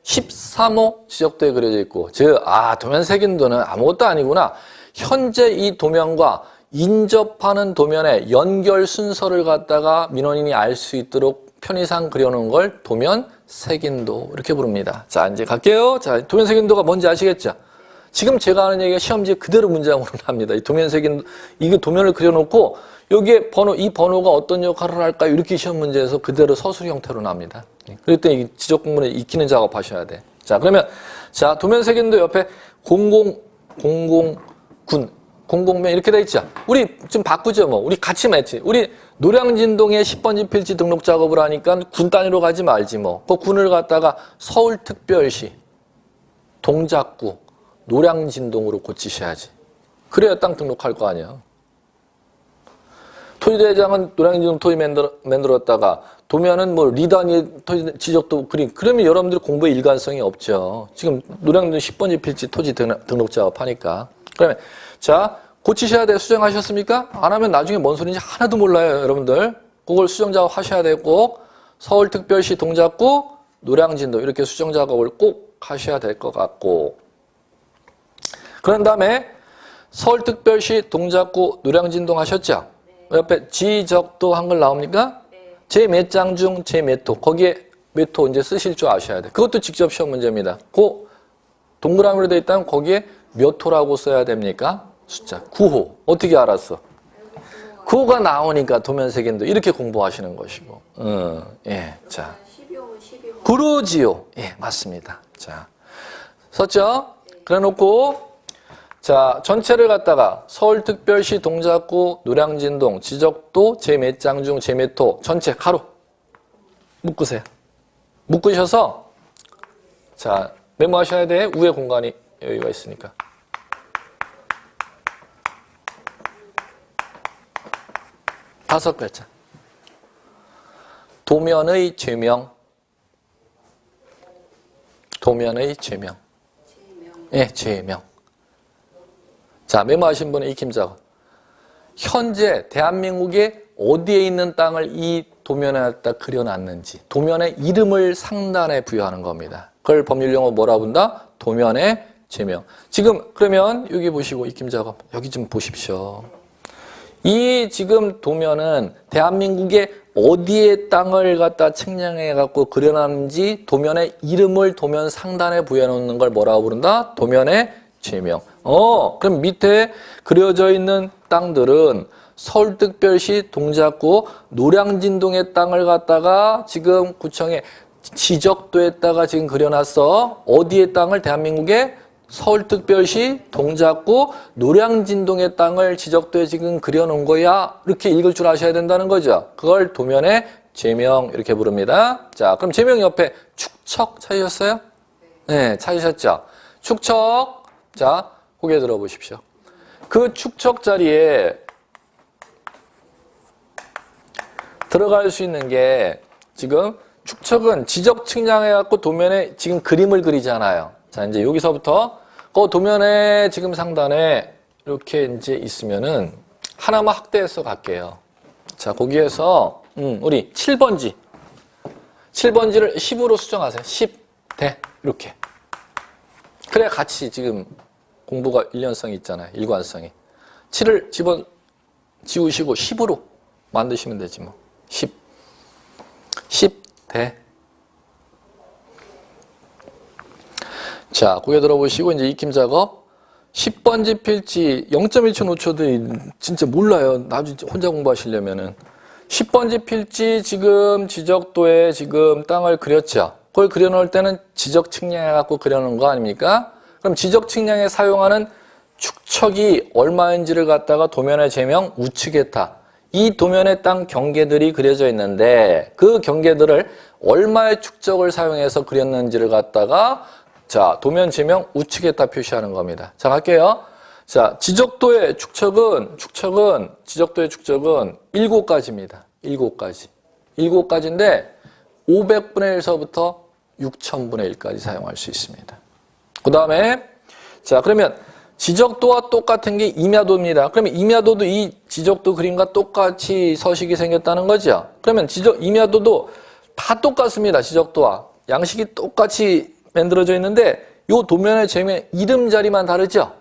Speaker 1: 13호 지적도에 그려져 있고 즉 도면 색인도는 아무것도 아니구나. 현재 이 도면과 인접하는 도면의 연결 순서를 갖다가 민원인이 알 수 있도록 편의상 그려놓은 걸 도면 색인도 이렇게 부릅니다. 자, 이제 갈게요. 자, 도면 색인도가 뭔지 아시겠죠? 지금 제가 하는 얘기가 시험지에 그대로 문장으로 납니다. 이 도면색인, 이게 도면을 그려놓고 여기에 번호, 이 번호가 어떤 역할을 할까요? 이렇게 시험 문제에서 그대로 서술 형태로 납니다. 그럴 때 이 지적 공부는 익히는 작업 하셔야 돼. 자, 그러면, 자, 도면색인도 옆에 00군, 00면 이렇게 돼 있죠. 우리 좀 바꾸죠, 뭐. 우리 같이 맺지. 우리 노량진동에 10번지 필지 등록 작업을 하니까 군 단위로 가지 말지, 뭐. 그 군을 갖다가 서울특별시, 동작구, 노량진동으로 고치셔야지. 그래야 땅 등록할 거 아니야. 토지대장은 노량진동 토지 만들었다가 도면은 뭐 리단위 토지 지적도 그림. 그러면 여러분들 공부에 일관성이 없죠. 지금 노량진 10번지 필지 토지 등록 작업하니까. 그러면 자, 고치셔야 돼. 수정하셨습니까? 안 하면 나중에 뭔 소리인지 하나도 몰라요, 여러분들. 그걸 수정 작업 하셔야 되고 서울특별시 동작구 노량진도 이렇게 수정 작업을 꼭 하셔야 될 것 같고. 그런 다음에 서울특별시 동작구 노량진동 하셨죠? 네. 옆에 지적도 한글 나옵니까? 네. 제 몇 장 중 제 몇 호. 거기에 몇 호 이제 쓰실 줄 아셔야 돼. 그것도 직접 시험 문제입니다. 그 동그라미로 되어 있다면 거기에 몇 호라고 써야 됩니까? 숫자 9호. 어떻게 알았어? 9호가 나오니까 도면색인도 이렇게 공부하시는 것이고. 예, 자.
Speaker 2: 12호면 12호.
Speaker 1: 그러지요. 예, 맞습니다. 자, 썼죠? 그래 놓고 자, 전체를 갖다가 서울특별시 동작구 노량진동 지적도 제 몇 장 중 제 몇 호 전체 가로 묶으세요. 묶으셔서 자, 메모하셔야 돼. 위에 공간이 여유가 있으니까. 다섯 글자. 도면의 죄명. 도면의 죄명. 예, 죄명. 자, 메모하신 분은 익힘 작업. 현재 대한민국에 어디에 있는 땅을 이 도면에 갖다 그려놨는지 도면의 이름을 상단에 부여하는 겁니다. 그걸 법률용어 뭐라 본다? 도면의 죄명. 지금 그러면 여기 보시고 익힘 작업 여기 좀 보십시오. 이 지금 도면은 대한민국의 어디에 땅을 갖다 측량해 갖고 그려놨는지 도면의 이름을 도면 상단에 부여해놓는 걸 뭐라고 부른다? 도면의 죄명. 그럼 밑에 그려져 있는 땅들은 서울특별시 동작구 노량진동의 땅을 갖다가 지금 구청에 지적도에다가 지금 그려놨어. 어디의 땅을? 대한민국의 서울특별시 동작구 노량진동의 땅을 지적도에 지금 그려놓은 거야. 이렇게 읽을 줄 아셔야 된다는 거죠. 그걸 도면의 죄명 이렇게 부릅니다. 자, 그럼 죄명 옆에 축척 찾으셨어요? 네, 찾으셨죠? 축척. 자, 고개 들어보십시오. 그 축척 자리에 들어갈 수 있는 게 지금 축척은 지적 측량해갖고 도면에 지금 그림을 그리잖아요. 자, 이제 여기서부터 그 도면에 지금 상단에 이렇게 이제 있으면은 하나만 확대해서 갈게요. 자, 거기에서 우리 7번지. 7번지를 10으로 수정하세요. 10대 이렇게. 그래야 같이 지금 공부가 일련성이 있잖아요. 일관성이. 7을 지우시고 10으로 만드시면 되지 뭐. 10대. 자, 고개 들어보시고 이제 익힘 작업. 10번지 필지 0.1초 놓쳐도 진짜 몰라요. 나중에 혼자 공부하시려면은. 10번지 필지 지금 지적도에 지금 땅을 그렸죠. 그걸 그려놓을 때는 지적 측량해갖고 그려놓은 거 아닙니까? 그럼 지적 측량에 사용하는 축척이 얼마인지를 갖다가 도면의 죄명 우측에타. 이 도면의 땅 경계들이 그려져 있는데 그 경계들을 얼마의 축척을 사용해서 그렸는지를 갖다가 자, 도면 죄명 우측에다 표시하는 겁니다. 자, 갈게요. 자, 지적도의 축척은 지적도의 축척은 7가지입니다. 7가지. 7가지인데 500분의 1서부터 6000분의 1까지 사용할 수 있습니다. 그 다음에 자, 그러면 지적도와 똑같은 게 임야도입니다. 그러면 임야도도 이 지적도 그림과 똑같이 서식이 생겼다는 거죠. 그러면 임야도도 다 똑같습니다. 지적도와 양식이 똑같이 만들어져 있는데 이 도면의 죄명 이름 자리만 다르죠.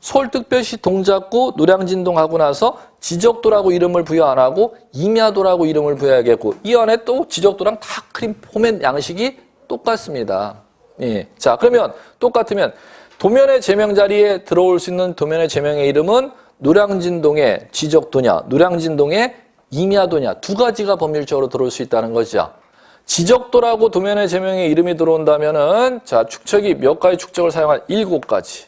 Speaker 1: 서울특별시 동작구 노량진동 하고 나서 지적도라고 이름을 부여 안 하고 임야도라고 이름을 부여하겠고 이 안에 또 지적도랑 다 그림 포맷 양식이 똑같습니다. 예. 자, 그러면 똑같으면 도면의 제명 자리에 들어올 수 있는 도면의 제명의 이름은 노량진동의 지적도냐, 노량진동의 임야도냐 두 가지가 법률적으로 들어올 수 있다는 거죠. 지적도라고 도면의 제명의 이름이 들어온다면은 자, 축척이 몇 가지 축척을 사용한 7가지.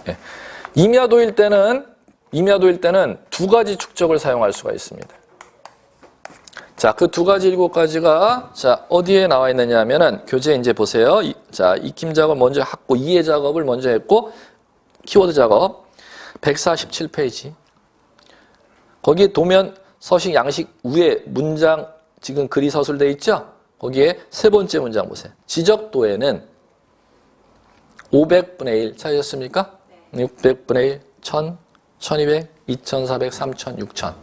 Speaker 1: 예. 임야도일 때는 두 가지 축척을 사용할 수가 있습니다. 자, 그 두 가지 7가지가 자, 어디에 나와 있느냐 하면은 교재 이제 보세요. 자, 익힘 작업 먼저 했고 이해 작업을 먼저 했고 키워드 작업 147페이지. 거기에 도면 서식 양식 위에 문장 지금 글이 서술되어 있죠? 거기에 세 번째 문장 보세요. 지적도에는 500분의 1 찾으셨습니까? 600분의 1, 1000, 1200, 2400, 3000, 6000.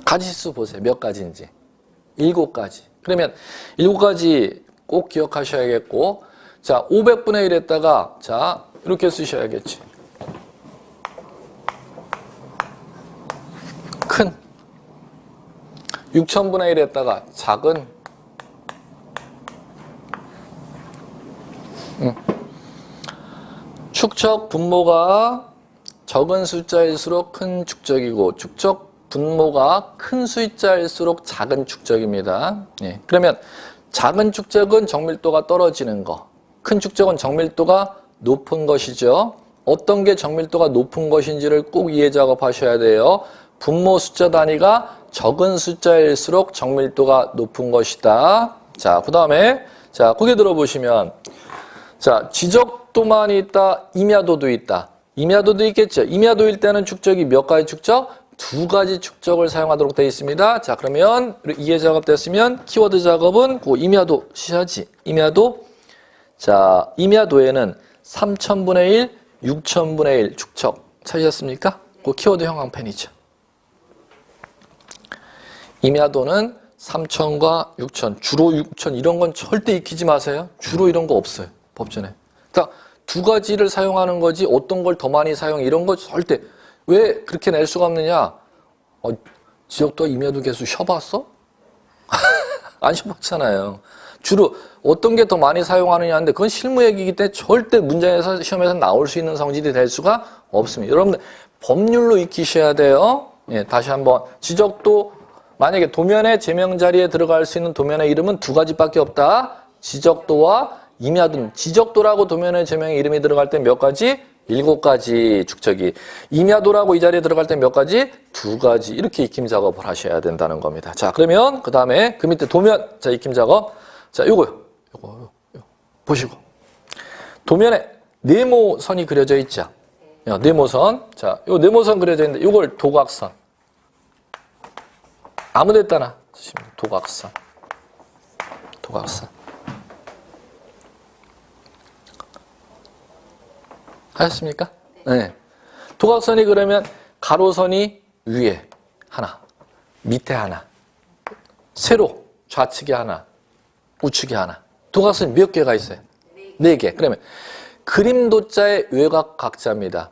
Speaker 1: 가지수 보세요. 몇 가지인지. 7가지. 그러면 7가지 꼭 기억하셔야겠고, 자, 500분의 1에다가, 자, 이렇게 쓰셔야겠지. 큰. 6000분의 1에다가 작은. 축척 분모가 적은 숫자일수록 큰 축적이고, 축척 분모가 큰 숫자일수록 작은 축적입니다. 예. 그러면 작은 축적은 정밀도가 떨어지는 거, 큰 축적은 정밀도가 높은 것이죠. 어떤 게 정밀도가 높은 것인지를 꼭 이해 작업하셔야 돼요. 분모 숫자 단위가 적은 숫자일수록 정밀도가 높은 것이다. 자, 그 다음에 자, 거기 들어보시면 자, 지적도만 있다, 임야도도 있다. 임야도도 있겠죠. 임야도일 때는 축적이 몇 가지 축적? 2가지 축적을 사용하도록 되어 있습니다. 자, 그러면 이해 작업 됐으면 키워드 작업은 그 임야도 시야지. 임야도. 자, 임야도에는 3000분의 1, 6000분의 1 축적 찾으셨습니까? 그 키워드 형광펜이죠. 임야도는 3000과 6000, 주로 6000 이런 건 절대 익히지 마세요. 주로 이런 거 없어요. 법전에. 그러니까 2가지를 사용하는 거지 어떤 걸 더 많이 사용 이런 거 절대. 왜 그렇게 낼 수가 없느냐? 지적도 임야도 계수 쉬어봤어? 안 쉬어봤잖아요. 주로 어떤 게 더 많이 사용하느냐인데 그건 실무 얘기이기 때문에 절대 문장에서 시험에서 나올 수 있는 성질이 될 수가 없습니다. 여러분들 법률로 익히셔야 돼요. 예, 다시 한번 지적도 만약에 도면의 제명 자리에 들어갈 수 있는 도면의 이름은 2가지밖에 없다. 지적도와 임야도. 지적도라고 도면의 제명의 이름이 들어갈 때 몇 가지? 7가지 축적이. 임야도라고 이 자리에 들어갈 때 몇 가지? 2가지. 이렇게 익힘 작업을 하셔야 된다는 겁니다. 자, 그러면 그 다음에 그 밑에 도면, 자, 익힘 작업. 자, 요거 보시고. 도면에 네모선이 그려져 있죠. 네모선. 자, 요 네모선 그려져 있는데 요걸 도각선. 아무 데다나 쓰시면 도각선. 도각선. 하셨습니까? 네. 도각선이 그러면 가로선이 위에 하나, 밑에 하나, 세로 좌측에 하나, 우측에 하나. 도각선이 몇 개가 있어요? 4개. 그러면 그림도자의 외곽 각자입니다.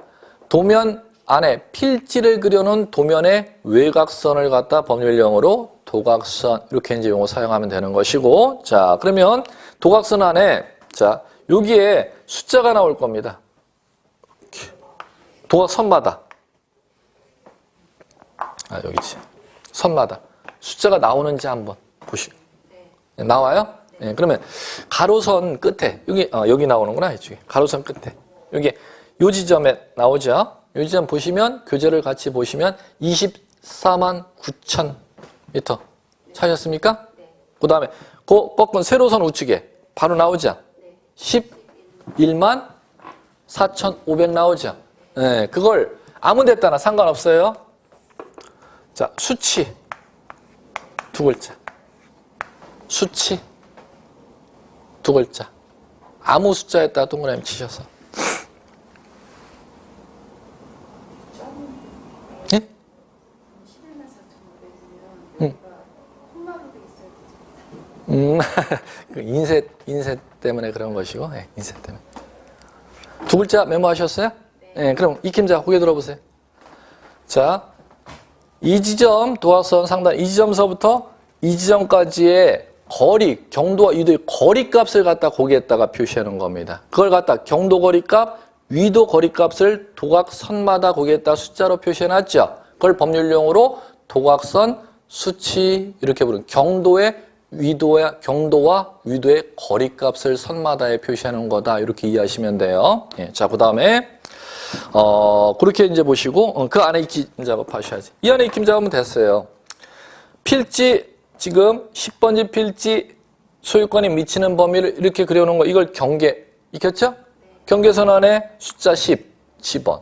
Speaker 1: 도면 안에 필지를 그려놓은 도면의 외곽선을 갖다 법률용어로 도각선 이렇게 이제 용어 사용하면 되는 것이고, 자, 그러면 도각선 안에 자, 여기에 숫자가 나올 겁니다. 도각선마다. 여기지. 선마다. 숫자가 나오는지 한번 보시고. 나와요? 네, 그러면 가로선 끝에, 여기 나오는구나, 이쪽에. 가로선 끝에. 여기, 요 지점에 나오죠? 요 지점 보시면, 교재를 같이 보시면 24만 9천 미터. 찾으셨습니까? 그 다음에, 그 꺾은 세로선 우측에 바로 나오죠? 11만 4,500 나오죠? 네, 그걸 아무 데다나 상관없어요. 자, 수치 2글자. 수치 2글자. 아무 숫자에다가 동그라미 치셔서. 예? 11만 4,500이면 그 인쇄 때문에 그런 것이고, 네, 인쇄 때문에. 2글자 메모하셨어요? 네, 그럼 익힘자 고개 들어보세요. 자, 이 지점 도화선 상단 이 지점서부터 이 지점까지의 거리, 경도와 위도의 거리값을 갖다 거기에다가 표시하는 겁니다. 그걸 갖다 경도 거리값, 위도 거리값을 도각선마다 거기에다 숫자로 표시해놨죠. 그걸 법률용어로 도각선 수치 이렇게 부르는 경도와 위도의 거리값을 선마다에 표시하는 거다. 이렇게 이해하시면 돼요. 예, 자, 그 다음에 그렇게 이제 보시고 그 안에 익힘 작업하셔야지. 이 안에 익힘 작업은 됐어요. 필지 지금 10번지 필지 소유권이 미치는 범위를 이렇게 그려놓은 거 이걸 경계 익혔죠? 경계선 안에 숫자 10 지번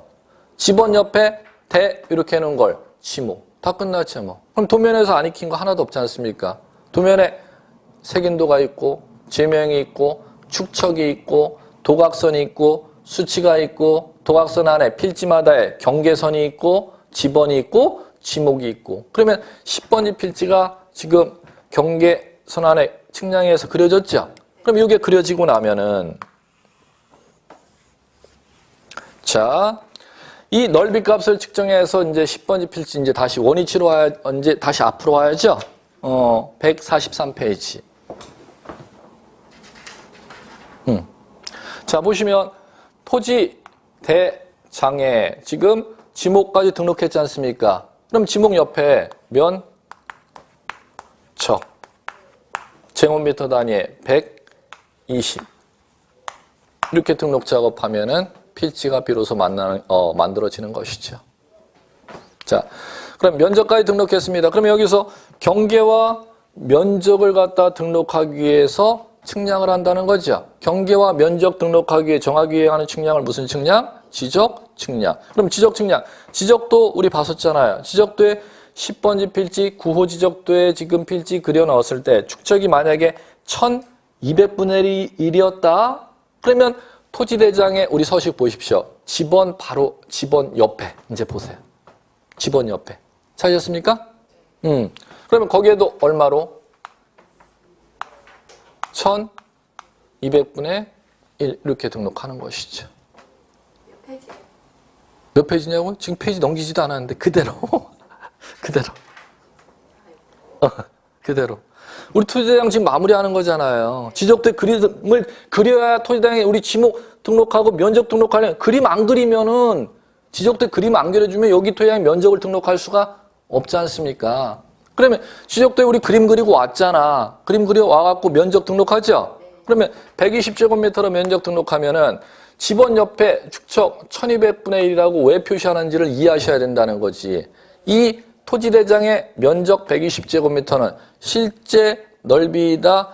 Speaker 1: 지번 옆에 대 이렇게 해놓은 걸 지모 다 끝났죠 뭐. 그럼 도면에서 안 익힌 거 하나도 없지 않습니까? 도면에 색인도가 있고 지명이 있고 축척이 있고 도각선이 있고 수치가 있고 도각선 안에 필지마다의 경계선이 있고 지번이 있고 지목이 있고 그러면 10번지 필지가 지금 경계선 안에 측량에서 그려졌죠? 그럼 이게 그려지고 나면은 자, 이 넓이 값을 측정해서 이제 10번지 필지 이제 다시 원위치로 와야 언제 다시 앞으로 와야죠? 143페이지. 자, 보시면 토지 대장에 지금 지목까지 등록했지 않습니까? 그럼 지목 옆에 면, 척, 제곱미터 단위에 120 이렇게 등록 작업하면은 필지가 비로소 만들어지는 것이죠. 자, 그럼 면적까지 등록했습니다. 그러면 여기서 경계와 면적을 갖다 등록하기 위해서 측량을 한다는 거죠. 경계와 면적 등록하기 위해 정하기 위해 하는 측량을 무슨 측량? 지적 측량. 그럼 지적 측량. 지적도 우리 봤었잖아요. 지적도에 10번지 필지, 9호 지적도에 지금 필지 그려 넣었을 때 축척이 만약에 1200분의 1이었다. 그러면 토지대장에 우리 서식 보십시오. 지번 바로 지번 옆에 이제 보세요. 지번 옆에. 찾으셨습니까? 그러면 거기에도 얼마로? 1200분의 1 이렇게 등록하는 것이죠.
Speaker 2: 몇 페이지?
Speaker 1: 몇 페이지냐고? 지금 페이지 넘기지도 않았는데 그대로. 그대로. 우리 토지대장 지금 마무리하는 거잖아요. 지적도의 그림을 그려야 토지대장에 우리 지목 등록하고 면적 등록하려면 그림 안 그리면은 지적도의 그림 안 그려주면 여기 토지대장에 면적을 등록할 수가 없지 않습니까? 그러면 지적도에 우리 그림 그리고 왔잖아. 그림 그려 와갖고 면적 등록하죠? 그러면 120제곱미터로 면적 등록하면은 지번 옆에 축척 1200분의 1이라고 왜 표시하는지를 이해하셔야 된다는 거지. 이 토지대장의 면적 120제곱미터는 실제 넓이다.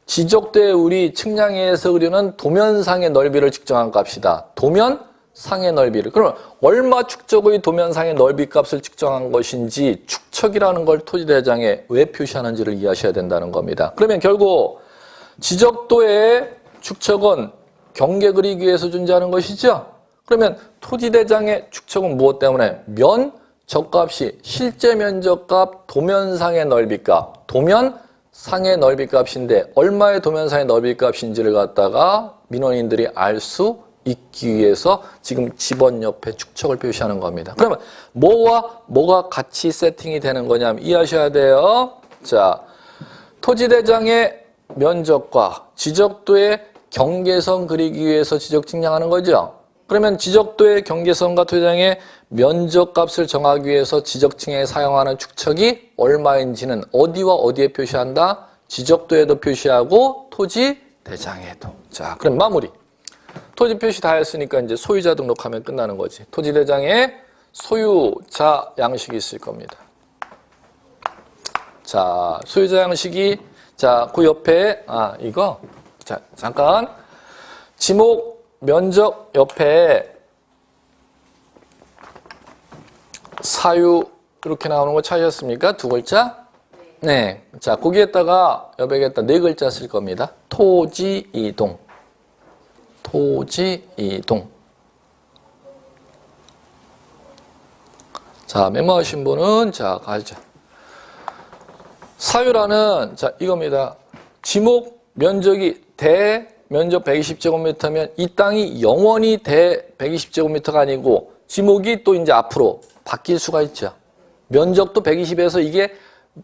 Speaker 1: 지적도에 우리 측량해서 그리는 도면상의 넓이를 측정한 값이다. 도면상의 넓이를. 그러면 얼마 축적의 도면상의 넓이 값을 측정한 것인지 축척이라는 걸 토지대장에 왜 표시하는지를 이해하셔야 된다는 겁니다. 그러면 결국 지적도의 축척은 경계 그리기 위해서 존재하는 것이죠. 그러면 토지대장의 축척은 무엇 때문에? 적값이 실제 면적값, 도면상의 넓이값, 도면상의 넓이값인데 얼마의 도면상의 넓이값인지를 갖다가 민원인들이 알 수 있기 위해서 지금 지번 옆에 축척을 표시하는 겁니다. 그러면 뭐와 뭐가 같이 세팅이 되는 거냐면 이해하셔야 돼요. 자, 토지대장의 면적과 지적도의 경계선 그리기 위해서 지적 측량하는 거죠. 그러면 지적도의 경계선과 토지대장의 면적값을 정하기 위해서 지적층에 사용하는 축척이 얼마인지는 어디와 어디에 표시한다? 지적도에도 표시하고 토지대장에도. 자, 그럼 마무리. 토지 표시 다 했으니까 이제 소유자 등록하면 끝나는 거지. 토지대장에 소유자 양식이 있을 겁니다. 자, 소유자 양식이 자, 그 옆에 이거 자, 잠깐 지목 면적 옆에 사유 이렇게 나오는 거 찾으셨습니까? 두 글자? 네. 자, 거기에다가 여백에다 네 글자 쓸 겁니다. 토지 이동. 토지 이동. 자, 메모하신 분은 자, 가죠. 사유라는 자, 이겁니다. 지목 면적이 면적 120제곱미터면 이 땅이 영원히 120제곱미터가 아니고 지목이 또 이제 앞으로 바뀔 수가 있죠. 면적도 120에서 이게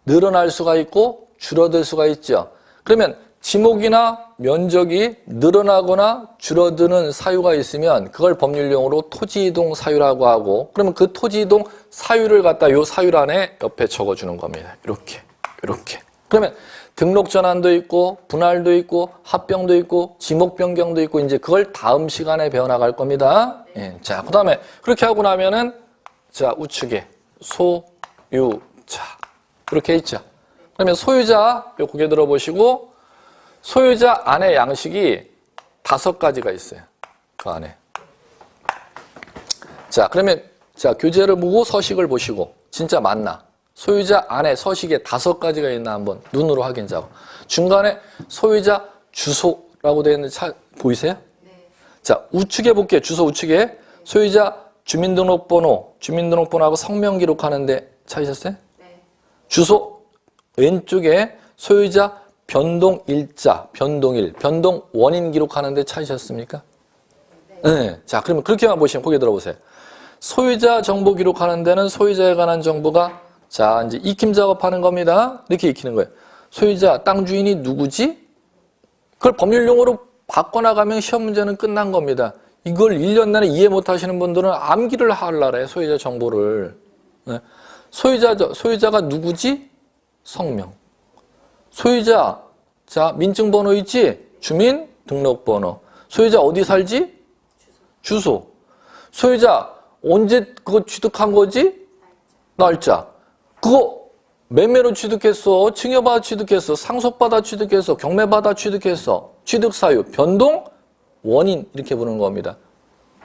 Speaker 1: 늘어날 수가 있고 줄어들 수가 있죠. 그러면 지목이나 면적이 늘어나거나 줄어드는 사유가 있으면 그걸 법률용어로 토지이동 사유라고 하고, 그러면 그 토지이동 사유를 갖다 요 사유 안에 옆에 적어주는 겁니다. 이렇게. 그러면 등록 전환도 있고 분할도 있고 합병도 있고 지목 변경도 있고 이제 그걸 다음 시간에 배워나갈 겁니다. 예. 자, 그다음에 그렇게 하고 나면은 자, 우측에 소유자 이렇게 있죠. 그러면 소유자 요 고개 들어보시고, 소유자 안에 양식이 5가지가 있어요. 그 안에. 자, 그러면 자, 교재를 보고 서식을 보시고 진짜 맞나? 소유자 안에 서식에 5가지가 있나 한번 눈으로 확인 작업. 중간에 소유자 주소라고 되어 있는 차 보이세요? 네. 자, 우측에 볼게요. 주소 우측에 소유자 주민등록번호하고 성명 기록하는데 찾으셨어요? 네. 주소 왼쪽에 소유자 변동일자, 변동일, 변동 원인 기록하는데 찾으셨습니까? 네. 네. 자, 그러면 그렇게만 보시면 고개 들어보세요. 소유자 정보 기록하는 데는 소유자에 관한 정보가 자, 이제 익힘 작업하는 겁니다. 이렇게 익히는 거예요. 소유자, 땅 주인이 누구지? 그걸 법률용어로 바꿔나가면 시험 문제는 끝난 겁니다. 이걸 1년 내내 이해 못 하시는 분들은 암기를 하려래, 소유자 정보를. 네. 소유자가 누구지? 성명. 소유자, 자, 민증번호 있지? 주민등록번호. 소유자 어디 살지? 주소. 소유자 언제 그거 취득한 거지? 날짜. 그거 매매로 취득했어, 증여받아 취득했어, 상속받아 취득했어, 경매받아 취득했어, 취득사유, 변동, 원인 이렇게 부르는 겁니다.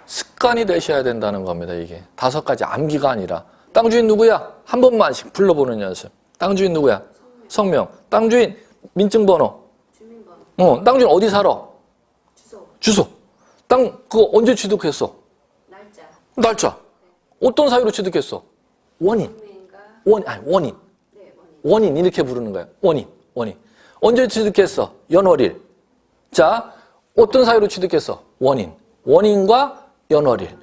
Speaker 1: 습관이 되셔야 된다는 겁니다. 이게 5가지 암기가 아니라. 땅 주인 누구야? 한 번만씩 불러보는 연습. 땅 주인 누구야? 성명. 땅 주인 민증번호. 주민번호. 땅 주인 어디 살아? 주소. 땅 그거 언제 취득했어? 날짜. 어떤 사유로 취득했어? 원인. 원인 이렇게 부르는 거예요. 원인. 언제 취득했어? 연월일. 자, 어떤 사유로 취득했어? 원인과 연월일.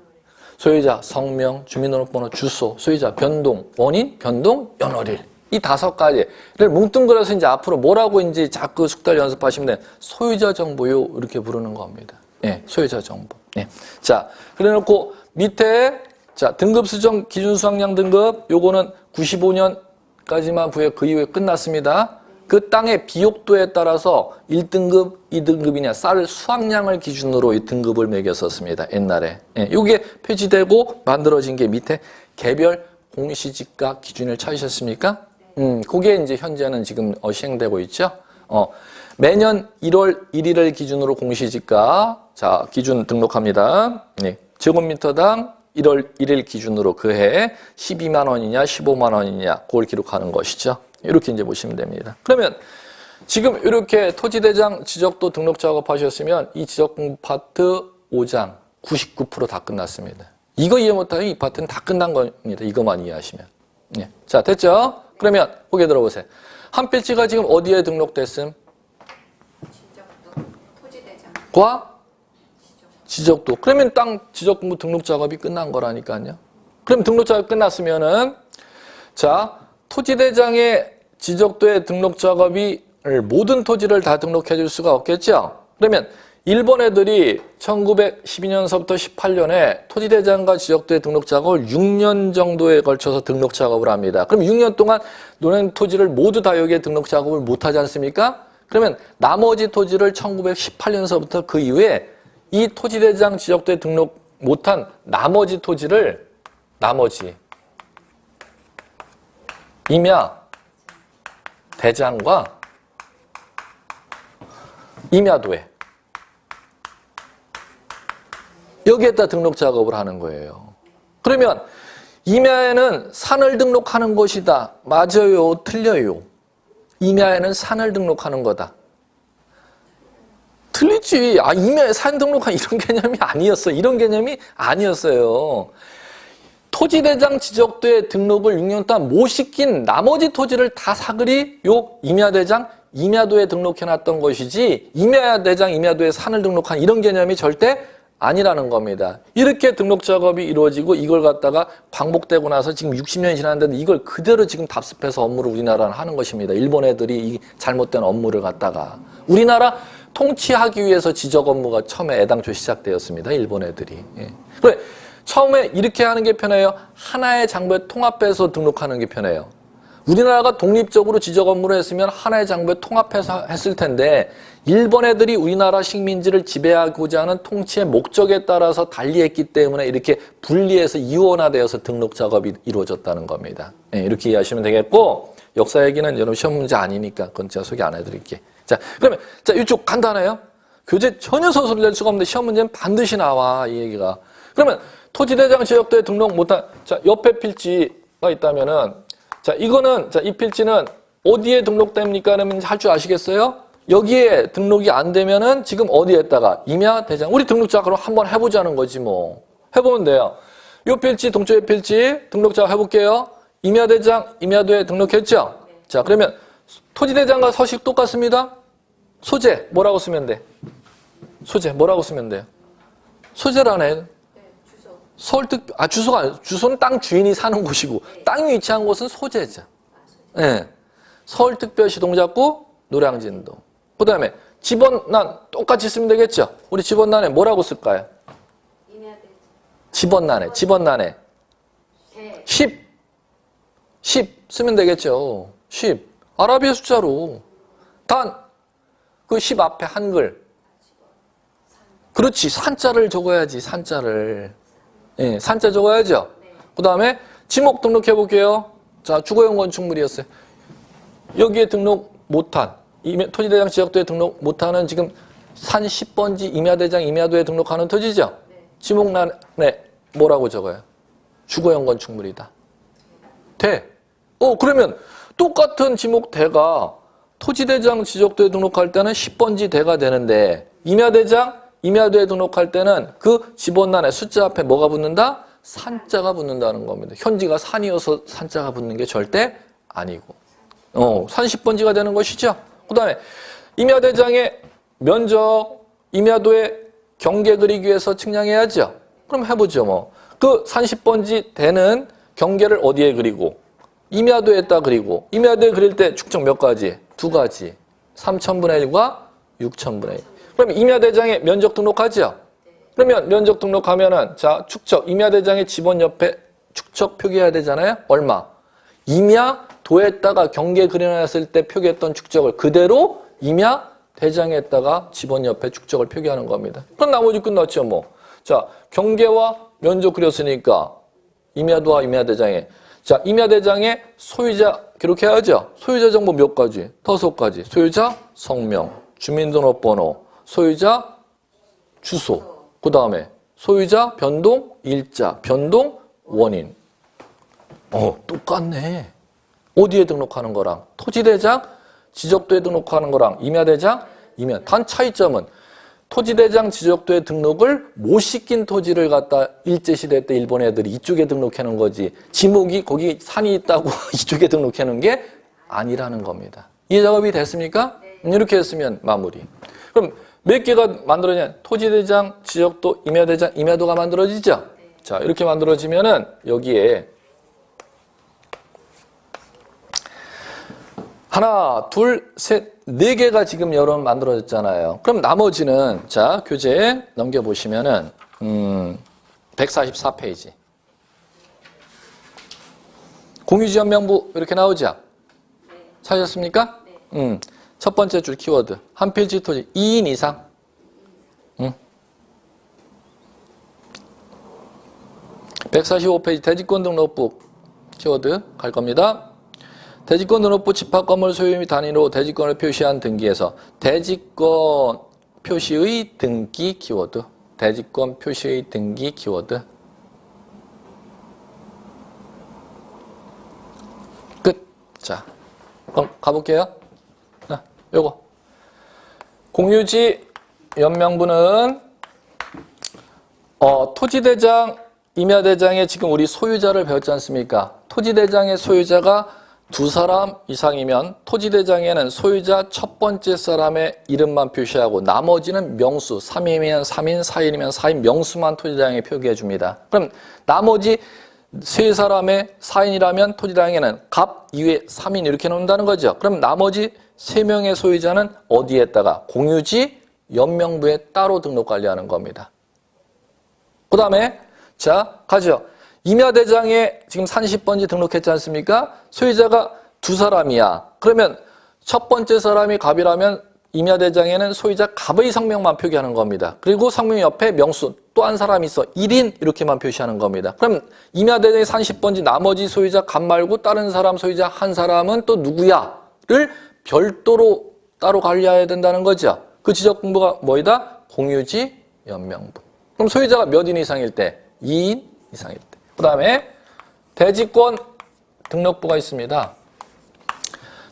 Speaker 1: 소유자 성명, 주민등록번호, 주소, 소유자 변동, 원인, 변동, 연월일. 이 5가지를 뭉뚱그려서 이제 앞으로 뭐라고 이제 자꾸 숙달 연습하시면 돼. 소유자 정보요 이렇게 부르는 겁니다. 예, 소유자 정보. 예. 자, 그래놓고 밑에 자, 등급 수정 기준 수확량 등급 요거는 95년까지만 부여 그 이후에 끝났습니다. 그 땅의 비옥도에 따라서 1등급, 2등급이냐 쌀 수확량을 기준으로 이 등급을 매겼었습니다. 옛날에. 예, 요게 폐지되고 만들어진 게 밑에 개별 공시지가 기준을 찾으셨습니까? 그게 이제 현재는 지금 시행되고 있죠. 매년 1월 1일을 기준으로 공시지가 자, 기준 등록합니다. 네. 제곱미터당 1월 1일 기준으로 그해 12만 원이냐 15만 원이냐 그걸 기록하는 것이죠. 이렇게 이제 보시면 됩니다. 그러면 지금 이렇게 토지대장 지적도 등록 작업하셨으면 이 지적공부 파트 5장 99% 다 끝났습니다. 이거 이해 못하면 이 파트는 다 끝난 겁니다. 이것만 이해하시면. 네. 자, 됐죠? 그러면 고개 들어보세요. 한 필지가 지금 어디에 등록됐음?
Speaker 2: 지적도, 토지대장.
Speaker 1: 과? 지적도. 그러면 땅 지적공부 등록 작업이 끝난 거라니까요. 그럼 등록 작업 끝났으면은 자, 토지대장의 지적도의 등록 작업이 모든 토지를 다 등록해 줄 수가 없겠죠. 그러면 일본 애들이 1912년서부터 18년에 토지대장과 지적도의 등록 작업을 6년 정도에 걸쳐서 등록 작업을 합니다. 그럼 6년 동안 논행 토지를 모두 다 여기에 등록 작업을 못 하지 않습니까? 그러면 나머지 토지를 1918년서부터 그 이후에 이 토지대장 지적도에 등록 못한 나머지 토지를 임야 대장과 임야도에 여기에다 등록 작업을 하는 거예요. 그러면 임야에는 산을 등록하는 것이다. 맞아요? 틀려요? 임야에는 산을 등록하는 거다. 틀리지. 임야에 산 등록한 이런 개념이 아니었어. 이런 개념이 아니었어요. 토지대장 지적도에 등록을 6년 동안 못 시킨 나머지 토지를 다 사그리 요 임야대장, 임야도에 등록해놨던 것이지 임야대장, 임야도에 산을 등록한 이런 개념이 절대 아니라는 겁니다. 이렇게 등록 작업이 이루어지고 이걸 갖다가 광복되고 나서 지금 60년이 지났는데 이걸 그대로 지금 답습해서 업무를 우리나라는 하는 것입니다. 일본 애들이 이 잘못된 업무를 갖다가 우리나라 통치하기 위해서 지적 업무가 처음에 애당초 시작되었습니다. 일본 애들이. 예. 그래 처음에 이렇게 하는 게 편해요. 하나의 장부에 통합해서 등록하는 게 편해요. 우리나라가 독립적으로 지적 업무를 했으면 하나의 장부에 통합해서 했을 텐데 일본 애들이 우리나라 식민지를 지배하고자 하는 통치의 목적에 따라서 달리했기 때문에 이렇게 분리해서 이원화되어서 등록 작업이 이루어졌다는 겁니다. 네, 이렇게 이해하시면 되겠고 역사 얘기는 여러분 시험 문제 아니니까 그건 제가 소개 안 해드릴게. 자 그러면 자 이쪽 간단해요. 교재 전혀 서술을 낼 수가 없는데 시험 문제는 반드시 나와 이 얘기가. 그러면 토지대장 지역도에 등록 못한 자 옆에 필지가 있다면은 자, 이거는, 자, 이 필지는 어디에 등록됩니까? 그러면 할 줄 아시겠어요? 여기에 등록이 안 되면은 지금 어디에다가? 임야, 대장. 우리 등록자 그럼 한번 해보자는 거지 뭐. 해보면 돼요. 요 필지, 동쪽의 필지 등록자 해볼게요. 임야, 대장, 임야도에 등록했죠? 자, 그러면 토지대장과 서식 똑같습니다. 소재, 뭐라고 쓰면 돼? 소재, 뭐라고 쓰면 돼요? 소재라네. 서울특, 주소가 아니에요. 주소는 땅 주인이 사는 곳이고, 땅이 위치한 곳은 소재죠. 예. 네. 서울특별시 동작구 노량진도. 그 다음에 집원난 똑같이 쓰면 되겠죠? 우리 집원난에 뭐라고 쓸까요? 집원난에. 10 쓰면 되겠죠. 10. 아라비아 숫자로. 그 10 앞에 한글. 그렇지. 산자를 적어야지, 산자를. 예, 산자 적어야죠. 그 다음에 지목 등록해 볼게요. 자, 주거용 건축물이었어요. 여기에 등록 못한, 토지대장 지역도에 등록 못하는 지금 산 10번지 임야대장 임야도에 등록하는 토지죠. 지목란에 뭐라고 적어요? 주거용 건축물이다. 대. 그러면 똑같은 지목대가 토지대장 지적도에 등록할 때는 10번지 대가 되는데 임야대장 임야도에 등록할 때는 그 집원란에 숫자 앞에 뭐가 붙는다? 산자가 붙는다는 겁니다. 현지가 산이어서 산자가 붙는 게 절대 아니고. 산 10번지가 되는 것이죠. 그 다음에 임야대장의 면적, 임야도의 경계 그리기 위해서 측량해야죠. 그럼 해보죠 뭐. 그 산 10번지 되는 경계를 어디에 그리고? 임야도에다 그리고. 임야도에 그릴 때 축적 몇 가지? 2가지. 3000분의 1과 6000분의 1. 그럼 임야대장에 면적 등록하죠? 그러면 면적 등록하면은, 자, 축적. 임야대장의 지번 옆에 축적 표기해야 되잖아요? 얼마? 임야도에다가 경계 그려놨을 때 표기했던 축적을 그대로 임야대장에다가 지번 옆에 축적을 표기하는 겁니다. 그럼 나머지 끝났죠, 뭐. 자, 경계와 면적 그렸으니까 임야도와 임야대장에. 자, 임야대장의 소유자 기록해야죠? 소유자 정보 몇 가지? 5가지. 소유자 성명, 주민등록번호, 소유자 주소, 그 다음에 소유자 변동 일자, 변동 원인. 똑같네. 어디에 등록하는 거랑 토지대장 지적도에 등록하는 거랑 임야대장, 단 차이점은 토지대장 지적도에 등록을 못 시킨 토지를 갖다 일제시대 때 일본 애들이 이쪽에 등록해 놓은 거지 지목이 거기 산이 있다고 이쪽에 등록해 놓은 게 아니라는 겁니다. 이 작업이 됐습니까? 이렇게 했으면 마무리. 그럼 몇 개가 만들어지냐? 토지대장, 지적도, 임야대장, 임야도가 만들어지죠? 자, 이렇게 만들어지면은 여기에 하나, 둘, 셋, 네 개가 지금 여러분 만들어졌잖아요. 그럼 나머지는 자, 교재에 넘겨보시면은 144페이지. 공유지연명부 이렇게 나오죠? 찾으셨습니까? 첫 번째 줄 키워드. 한 필지 토지 2인 이상. 145페이지 대지권 등록부 키워드 갈 겁니다. 대지권 등록부 집합 건물 소유 및 단위로 대지권을 표시한 등기에서 대지권 표시의 등기 키워드. 대지권 표시의 등기 키워드. 끝. 자, 그럼 가볼게요. 요거 공유지 연명부는 토지대장, 임야대장의 지금 우리 소유자를 배웠지 않습니까? 토지대장의 소유자가 두 사람 이상이면 토지대장에는 소유자 첫 번째 사람의 이름만 표시하고 나머지는 명수, 3인이면 3인, 4인이면 4인 명수만 토지대장에 표기해 줍니다. 그럼 나머지 세 사람의 4인이라면 토지대장에는 갑 이외 3인 이렇게 놓는다는 거죠. 그럼 나머지 3명의 소유자는 어디에다가 공유지 연명부에 따로 등록 관리하는 겁니다. 그 다음에 자 가죠. 임야대장에 지금 30번지 등록했지 않습니까? 소유자가 두 사람이야. 그러면 첫 번째 사람이 갑이라면 임야대장에는 소유자 갑의 성명만 표기하는 겁니다. 그리고 성명 옆에 명수 또 한 사람이 있어. 1인 이렇게만 표시하는 겁니다. 그럼 임야대장의 30번지 나머지 소유자 갑 말고 다른 사람 소유자 한 사람은 또 누구야?를 별도로 따로 관리해야 된다는 거죠. 그 지적공부가 뭐이다? 공유지 연명부. 그럼 소유자가 몇 인 이상일 때? 2인 이상일 때. 그 다음에 대지권 등록부가 있습니다.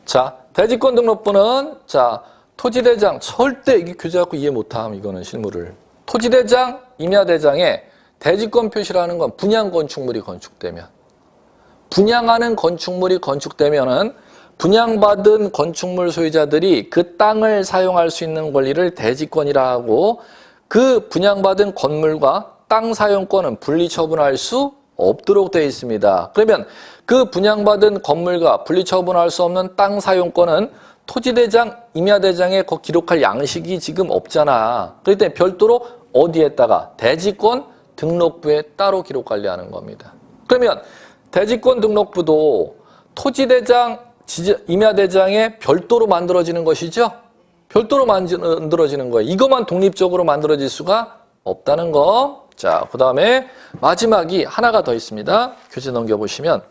Speaker 1: 자, 대지권 등록부는 자 토지대장 절대 이게 교재 갖고 이해 못함 이거는 실무를. 토지대장, 임야대장에 대지권 표시라는 건 분양 건축물이 건축되면 분양하는 건축물이 건축되면은 분양받은 건축물 소유자들이 그 땅을 사용할 수 있는 권리를 대지권이라 하고 그 분양받은 건물과 땅 사용권은 분리처분할 수 없도록 되어 있습니다. 그러면 그 분양받은 건물과 분리처분할 수 없는 땅 사용권은 토지대장, 임야대장에 기록할 양식이 지금 없잖아. 그렇기 때문에 별도로 어디에다가 대지권 등록부에 따로 기록 관리하는 겁니다. 그러면 대지권 등록부도 토지대장, 임야대장에 별도로 만들어지는 것이죠. 별도로 만들어지는 거예요. 이것만 독립적으로 만들어질 수가 없다는 거. 자, 그 다음에 마지막이 하나가 더 있습니다. 교재 넘겨보시면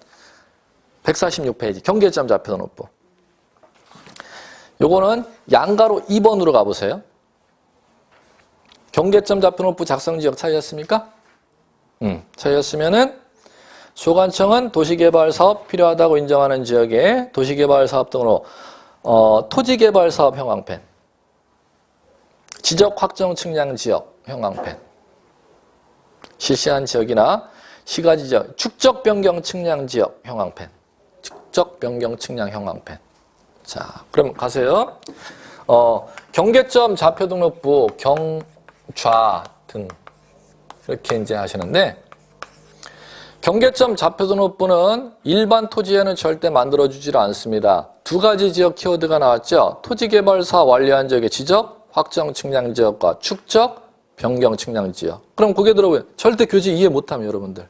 Speaker 1: 146페이지 경계점 좌표 등록부. 요거는 양가로 2번으로 가보세요. 경계점 좌표 등록부 작성지역 찾으셨습니까? 찾으셨으면은 소관청은 도시개발사업 필요하다고 인정하는 지역에 도시개발사업 등으로 토지개발사업 형광펜, 지적 확정 측량 지역 형광펜, 실시한 지역이나 시가지적 축적 변경 측량 지역 형광펜, 축적 변경 측량 형광펜. 자, 그럼 가세요. 경계점 좌표 등록부 경좌 등 이렇게 이제 하시는데. 경계점 좌표 등록부는 일반 토지에는 절대 만들어주질 않습니다. 두 가지 지역 키워드가 나왔죠. 토지개발사 완료한 지역의 지적, 확정 측량 지역과 축적, 변경 측량 지역. 그럼 그게 들어보면 절대 교재 이해 못하면 여러분들.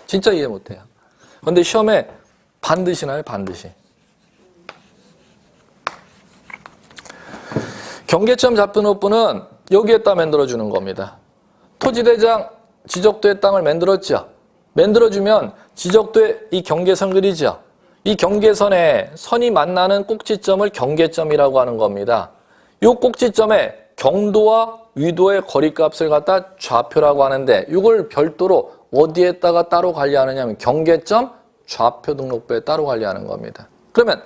Speaker 1: 진짜 이해 못해요. 그런데 시험에 반드시 나요, 반드시. 경계점 좌표 등록부는 여기에다 만들어주는 겁니다. 토지대장 지적도의 땅을 만들었죠. 만들어주면 지적도에 이 경계선 그리죠. 이 경계선에 선이 만나는 꼭지점을 경계점이라고 하는 겁니다. 이 꼭지점에 경도와 위도의 거리값을 갖다 좌표라고 하는데 이걸 별도로 어디에다가 따로 관리하느냐 하면 경계점 좌표 등록부에 따로 관리하는 겁니다. 그러면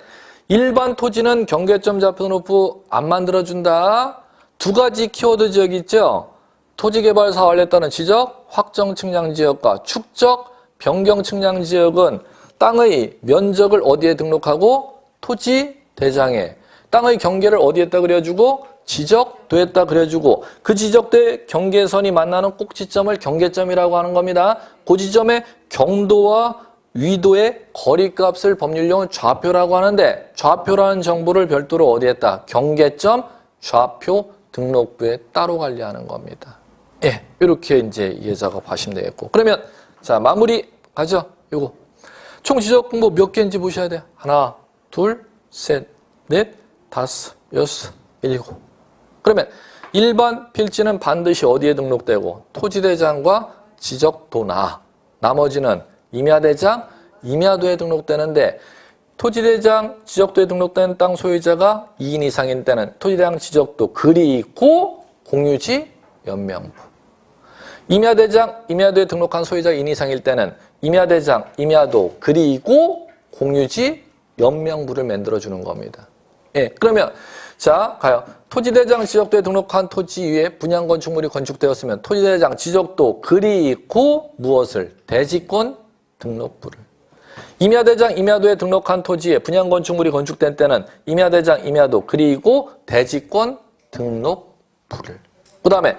Speaker 1: 일반 토지는 경계점 좌표 등록부 안 만들어준다. 두 가지 키워드 지역이 있죠. 토지개발사 완료에 따른 지적, 확정 측량 지역과 축적, 변경 측량 지역은 땅의 면적을 어디에 등록하고 토지대장에 땅의 경계를 어디에다 그려주고 지적도에다 그려주고 그 지적도의 경계선이 만나는 꼭지점을 경계점이라고 하는 겁니다. 그 지점의 경도와 위도의 거리값을 법률용은 좌표라고 하는데 좌표라는 정보를 별도로 어디에다 경계점 좌표 등록부에 따로 관리하는 겁니다. 예, 이렇게 이제 이해 작업하시면 되겠고. 그러면 자 마무리 가죠. 요거 총 지적 공부 몇 개인지 보셔야 돼요. 하나, 둘, 셋, 넷, 다섯, 여섯, 일곱. 그러면 일반 필지는 반드시 어디에 등록되고 토지대장과 지적도나 나머지는 임야대장, 임야도에 등록되는데 토지대장, 지적도에 등록된 땅 소유자가 2인 이상인 때는 토지대장, 지적도 그리고 공유지 연명부. 임야대장, 임야도에 등록한 소유자가 2인 이상일 때는 임야대장, 임야도 그리고 공유지 연명부를 만들어주는 겁니다. 예, 그러면 자 가요. 토지대장, 지적도에 등록한 토지 위에 분양건축물이 건축되었으면 토지대장, 지적도 그리고 무엇을? 대지권 등록부를. 임야대장, 임야도에 등록한 토지에 분양건축물이 건축된 때는 임야대장, 임야도 그리고 대지권 등록부를. 그 다음에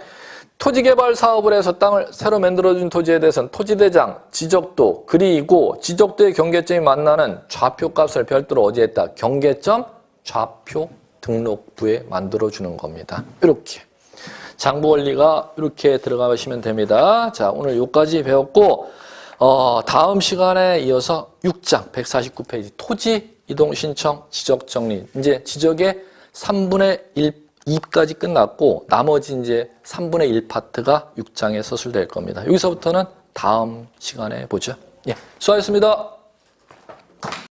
Speaker 1: 토지개발 사업을 해서 땅을 새로 만들어준 토지에 대해서는 토지대장, 지적도 그리고 지적도의 경계점이 만나는 좌표값을 별도로 어디에 했다? 경계점 좌표 등록부에 만들어주는 겁니다. 이렇게. 장부원리가 이렇게 들어가시면 됩니다. 자, 오늘 여기까지 배웠고 다음 시간에 이어서 6장 149페이지 토지 이동 신청 지적 정리. 이제 지적의 3분의 2까지 끝났고 나머지 이제 3분의 1 파트가 6장에 서술될 겁니다. 여기서부터는 다음 시간에 보죠. 예, 수고하셨습니다.